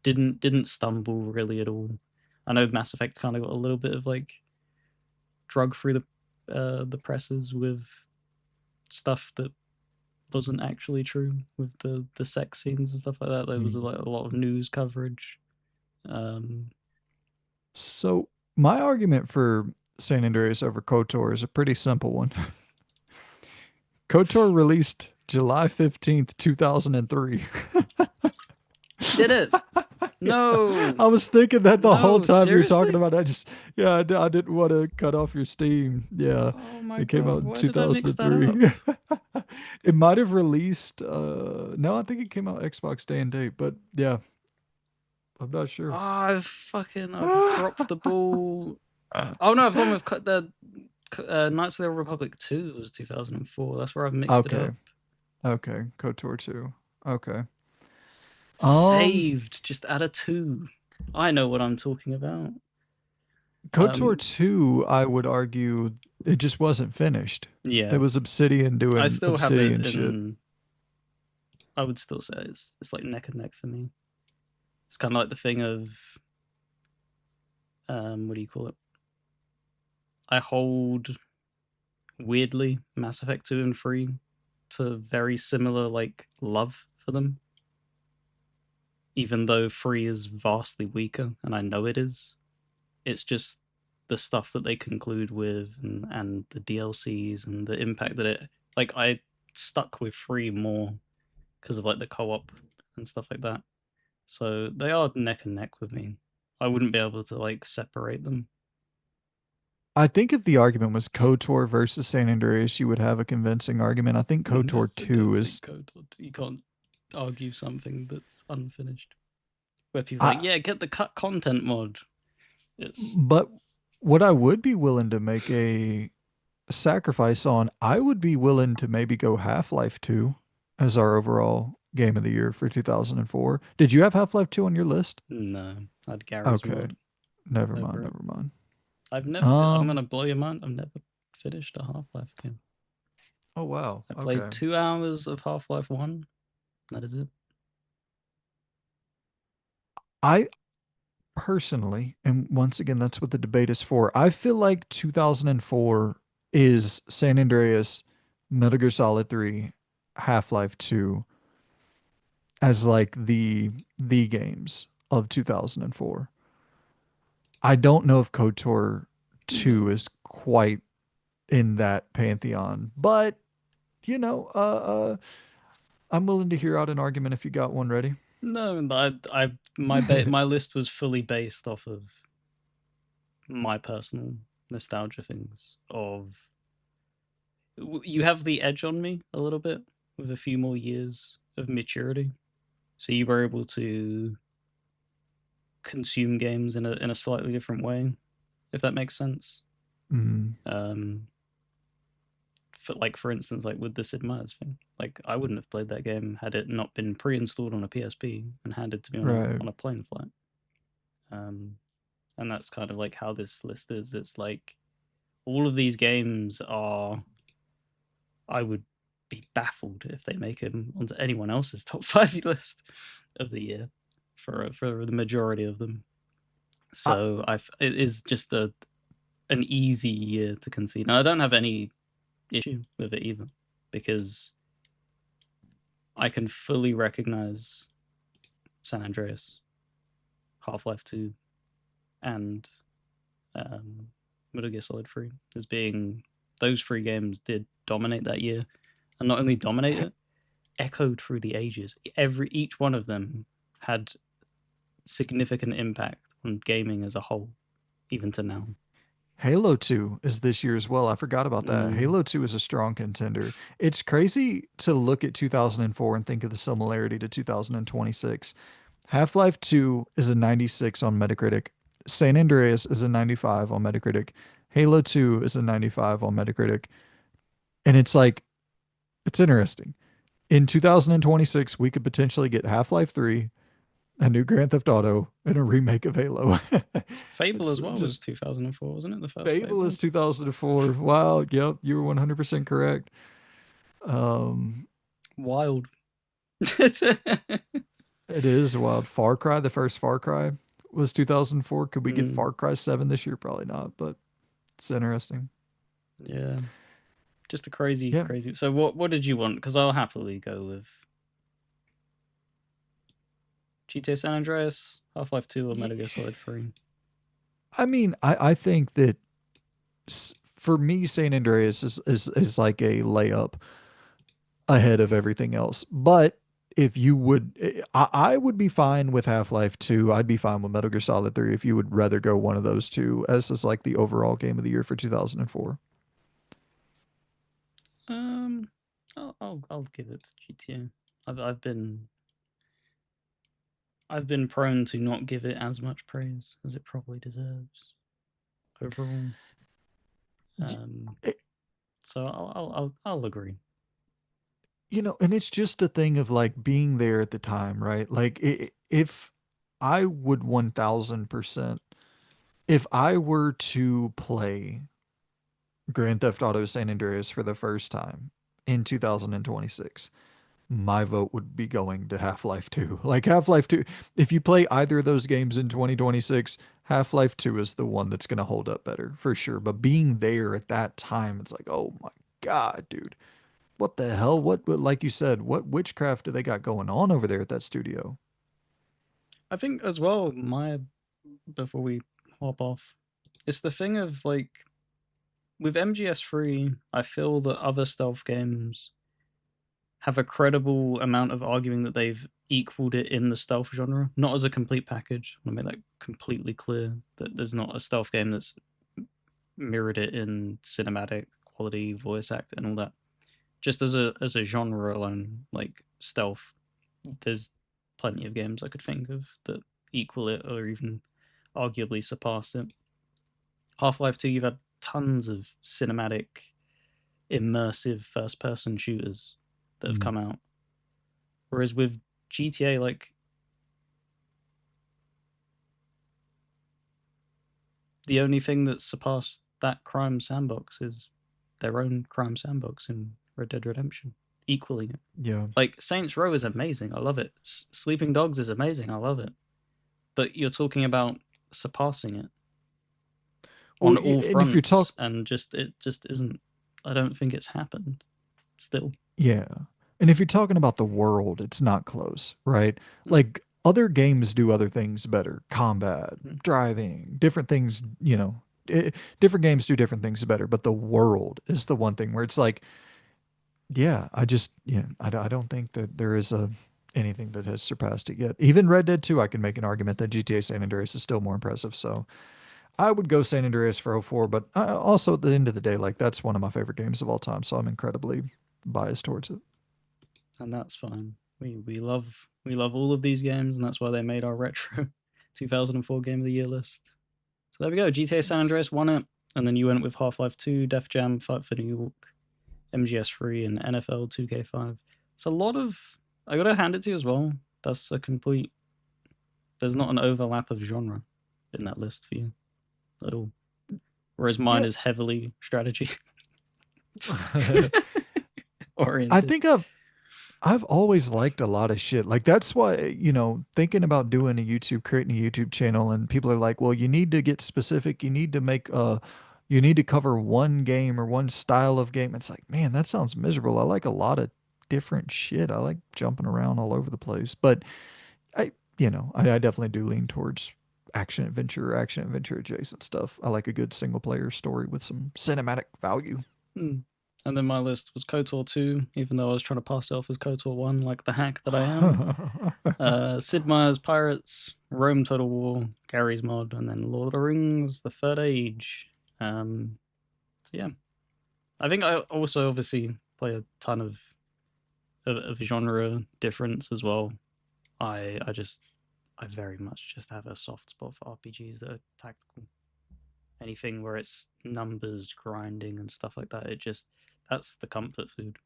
Speaker 1: Didn't stumble really at all. I know Mass Effect kind of got a little bit of like drug through the presses with stuff that wasn't actually true with the sex scenes and stuff like that. There was
Speaker 2: mm.
Speaker 1: like a lot of news coverage. Um,
Speaker 2: So my argument for San Andreas over KOTOR is a pretty simple one. KOTOR released July 15th, 2003.
Speaker 1: did it?
Speaker 2: Yeah.
Speaker 1: No,
Speaker 2: I was thinking that the whole
Speaker 1: no,
Speaker 2: time you were talking
Speaker 1: seriously?
Speaker 2: about it. Yeah, I didn't want to cut off your steam. Yeah,
Speaker 1: Oh my
Speaker 2: it came out
Speaker 1: god,
Speaker 2: in
Speaker 1: why did I mix that
Speaker 2: 2003.
Speaker 1: up?
Speaker 2: It might have released no, I think it came out Xbox Day and date, but yeah, I'm not
Speaker 1: Oh,
Speaker 2: sure.
Speaker 1: I've dropped the ball. Oh no, I've gone with the Knights of the Republic 2 was 2004. That's where I've mixed it
Speaker 2: Okay.
Speaker 1: up.
Speaker 2: Okay. KOTOR 2. Okay. Um
Speaker 1: Saved, just add a 2. I know what I'm talking about.
Speaker 2: KOTOR
Speaker 1: Um,
Speaker 2: 2, I would argue it just wasn't finished. It
Speaker 1: yeah,
Speaker 2: was Obsidian
Speaker 1: I
Speaker 2: doing
Speaker 1: still have it
Speaker 2: Obsidian shit.
Speaker 1: in. I would still say it's like neck and neck for me. It's kind of like the thing of what do you call it? I hold weirdly Mass Effect 2 and 3 to very similar like love for them, even though 3 is vastly weaker, and I know it is. It's just the stuff that they conclude with and the DLCs and the impact that it like I stuck with 3 more because of like the co-op and stuff like that. So they are neck and neck with me. I wouldn't be able to like separate them.
Speaker 2: I think if the argument was KOTOR versus San Andreas, you would have a convincing argument. I think KOTOR
Speaker 1: Never
Speaker 2: 2
Speaker 1: don't think
Speaker 2: is
Speaker 1: KOTOR. You can't argue something that's unfinished. Where people are like,
Speaker 2: I
Speaker 1: yeah, get the cut content mod. It's
Speaker 2: but what I would be willing to make a sacrifice on, I would be willing to maybe go Half-Life 2 as our overall game of the year for 2004. Did you have Half-Life 2 on your list?
Speaker 1: no, I'd Gary's
Speaker 2: Okay.
Speaker 1: mod
Speaker 2: Never mind,
Speaker 1: over it.
Speaker 2: never mind.
Speaker 1: I've never. I'm
Speaker 2: Um,
Speaker 1: gonna blow your mind. I've never finished a Half Life game.
Speaker 2: oh wow.
Speaker 1: I played
Speaker 2: Okay.
Speaker 1: 2 hours of Half Life One. That is it.
Speaker 2: I personally, and once again, that's what the debate is for. I feel like 2004 is San Andreas, Metal Gear Solid 3, Half-Life 2 as like the games of 2004. I don't know if KOTOR
Speaker 1: No,
Speaker 2: 2 is quite in that pantheon, but you know, I'm willing to hear out an argument if you got one ready.
Speaker 1: no. My list was fully based off of my personal nostalgia things. Of you have the edge on me a little bit with a few more years of maturity, so you were able to consume games in a slightly different way, if that makes sense.
Speaker 2: Mm,
Speaker 1: Um, for instance, like with the Sid Meier's thing, like I wouldn't have played that game had it not been pre-installed on a PSP and handed to me
Speaker 2: right.
Speaker 1: on a plane flight. Um, and that's kind of like how this list is. It's like all of these games are. I would be baffled if they make it onto anyone else's top 5 list of the year for the majority of them.
Speaker 2: I,
Speaker 1: So it is just an easy year to concede. Now I don't have any issue with it either because I can fully recognize San Andreas, Half-Life 2, and Metal Gear Solid 3 as being those three games did dominate that year, and not only dominate it, echoed through the ages. Each one of them had significant impact on gaming as a whole, even to now.
Speaker 2: Halo 2 is this year as well. I forgot about that.
Speaker 1: Mm.
Speaker 2: Halo 2 is a strong contender. It's crazy to look at 2004 and think of the similarity to 2026. Half-Life 2 is a 96 on Metacritic. San Andreas is a 95 on Metacritic. Halo 2 is a 95 on Metacritic. And it's like, it's interesting. In 2026, we could potentially get Half-Life 3, a new Grand Theft Auto, and a remake of Halo.
Speaker 1: Fable
Speaker 2: It's
Speaker 1: as well was
Speaker 2: just
Speaker 1: 2004, wasn't it? The first
Speaker 2: Fable is
Speaker 1: Fable.
Speaker 2: 2004. Wow. Yep. You were 100% correct. Um,
Speaker 1: Wild.
Speaker 2: it is wild. Far Cry, the first Far Cry was 2004. Could we get
Speaker 1: Mm,
Speaker 2: Far Cry 7 this year? Probably not, but it's interesting.
Speaker 1: yeah, just a crazy,
Speaker 2: Yeah.
Speaker 1: crazy. So what did you want? Because I'll happily go with GTA San Andreas, Half-Life 2, or Metal Gear Solid 3.
Speaker 2: I mean, I think that for me, San Andreas is like a layup ahead of everything else. But if you would, I would be fine with Half-Life 2. I'd be fine with Metal Gear Solid 3 if you would rather go one of those two as is like the overall game of the year for 2004.
Speaker 1: Um, I'll give it to GTA. I've been prone to not give it as much praise as it probably deserves overall. Um,
Speaker 2: Y-
Speaker 1: so I'll agree.
Speaker 2: and it's just a thing of like being there at the time, right? Like if I would 1000%, if I were to play Grand Theft Auto San Andreas for the first time in 2026, my vote would be going to Half-Life 2. Like Half-Life 2, if you play either of those games in 2026, Half-Life 2 is the one that's going to hold up better for sure. But being there at that time, it's like, oh my God, dude. What the hell? Like you said, what witchcraft do they got going on over there at that studio?
Speaker 1: I think as well, my before we hop off, it's the thing of like with MGS3, I feel that other stealth games have a credible amount of arguing that they've equaled it in the stealth genre, not as a complete package. I want to make that completely clear that there's not a stealth game that's mirrored it in cinematic quality, voice act, and all that. Just as a genre alone, like stealth, there's plenty of games I could think of that equal it or even arguably surpass it. Half-Life 2, you've had tons of cinematic, immersive first-person shooters that have
Speaker 2: Mm,
Speaker 1: come out. Whereas with GTA, like the only thing that surpassed that crime sandbox is their own crime sandbox in Red Dead Redemption, equaling it.
Speaker 2: yeah.
Speaker 1: Like Saints Row is amazing, I love it. Sleeping Dogs is amazing, I love it. But you're talking about surpassing it
Speaker 2: Well,
Speaker 1: on all
Speaker 2: and if you're talking,
Speaker 1: fronts, and just it just isn't. I don't think it's happened still.
Speaker 2: yeah. And if you're talking about the world, it's not close, right?
Speaker 1: Mm,
Speaker 2: Like other games do other things better. Combat,
Speaker 1: mm.
Speaker 2: driving, different things, different games do different things better, but the world is the one thing where it's like, yeah, I don't think that there is anything that has surpassed it yet. Even Red Dead 2, I can make an argument that GTA San Andreas is still more impressive. So I would go San Andreas for '04, but also at the end of the day, like that's one of my favorite games of all time. So I'm incredibly biased towards it.
Speaker 1: And that's fine. We love all of these games, and that's why they made our retro 2004 Game of the Year list. So there we go. GTA San
Speaker 2: Yes.
Speaker 1: Andreas won it, and then you went with Half-Life 2, Def Jam, Fight for New York, MGS3, and NFL 2K5. It's a lot of. I gotta hand it to you as well. That's a complete. There's not an overlap of genre in that list for you at all. whereas mine
Speaker 2: Yeah.
Speaker 1: is heavily strategy
Speaker 2: I
Speaker 1: oriented.
Speaker 2: think I've always liked a lot of shit. Like that's why, thinking about doing a YouTube, creating a YouTube channel, and people are like, well, you need to get specific. You need to cover one game or one style of game. It's like, man, that sounds miserable. I like a lot of different shit. I like jumping around all over the place. But I definitely do lean towards action adventure adjacent stuff. I like a good single player story with some cinematic value.
Speaker 1: Hmm. And then my list was KOTOR 2, even though I was trying to pass it off as KOTOR 1, like the hack that I am. Sid Meier's Pirates, Rome Total War, Gary's Mod, and then Lord of the Rings, The Third Age. So yeah, I think I also obviously play a ton of genre difference as well. I very much just have a soft spot for RPGs that are tactical. Anything where it's numbers, grinding, and stuff like that. That's the comfort food.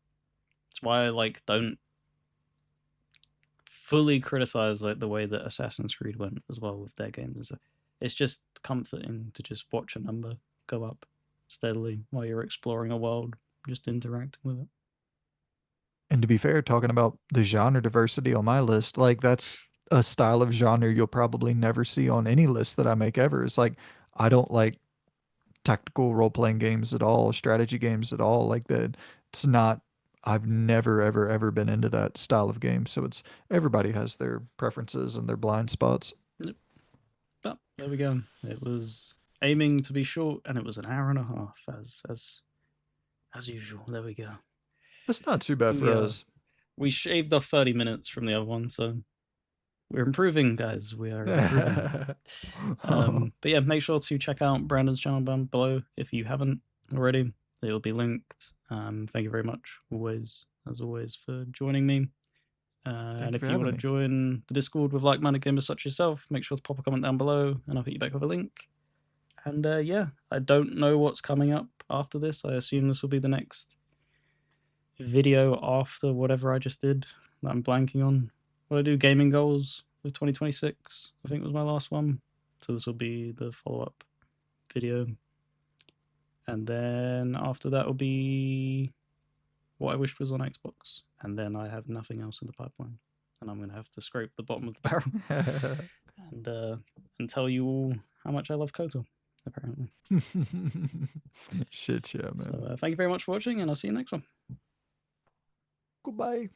Speaker 1: It's why I like don't fully criticize like the way that Assassin's Creed went as well with their games. It's just comforting to just watch a number go up steadily while you're exploring a world, just interacting with it.
Speaker 2: And to be fair, talking about the genre diversity on my list, like that's a style of genre you'll probably never see on any list that I make ever. It's like I don't like tactical role playing games at all, strategy games at all. Like that, it's not. I've never ever been into that style of game. So it's everybody has their preferences and their blind spots.
Speaker 1: Yep. But there we go. It was aiming to be short, and it was an hour and a half, as usual. There we go.
Speaker 2: That's not too bad for
Speaker 1: We
Speaker 2: us.
Speaker 1: we shaved off 30 minutes from the other one, so we're improving, guys. We are improving. But yeah, make sure to check out Brandon's channel down below if you haven't already. It will be linked. Thank you very much, as always, for joining me.
Speaker 2: Thank
Speaker 1: And
Speaker 2: you for
Speaker 1: if you
Speaker 2: having
Speaker 1: want to
Speaker 2: me.
Speaker 1: join the Discord with like-minded gamers such as yourself, make sure to pop a comment down below, and I'll hit you back with a link. And yeah, I don't know what's coming up after this. I assume this will be the next video after whatever I just did that I'm blanking on. What I do gaming goals for 2026, I think was my last one. So this will be the follow-up video. And then after that will be what I wished was on Xbox. And then I have nothing else in the pipeline. And I'm going to have to scrape the bottom of the barrel and tell you all how much I love KOTOR, apparently.
Speaker 2: Shit, yeah, man.
Speaker 1: So thank you very much for watching, and I'll see you next one.
Speaker 2: Goodbye.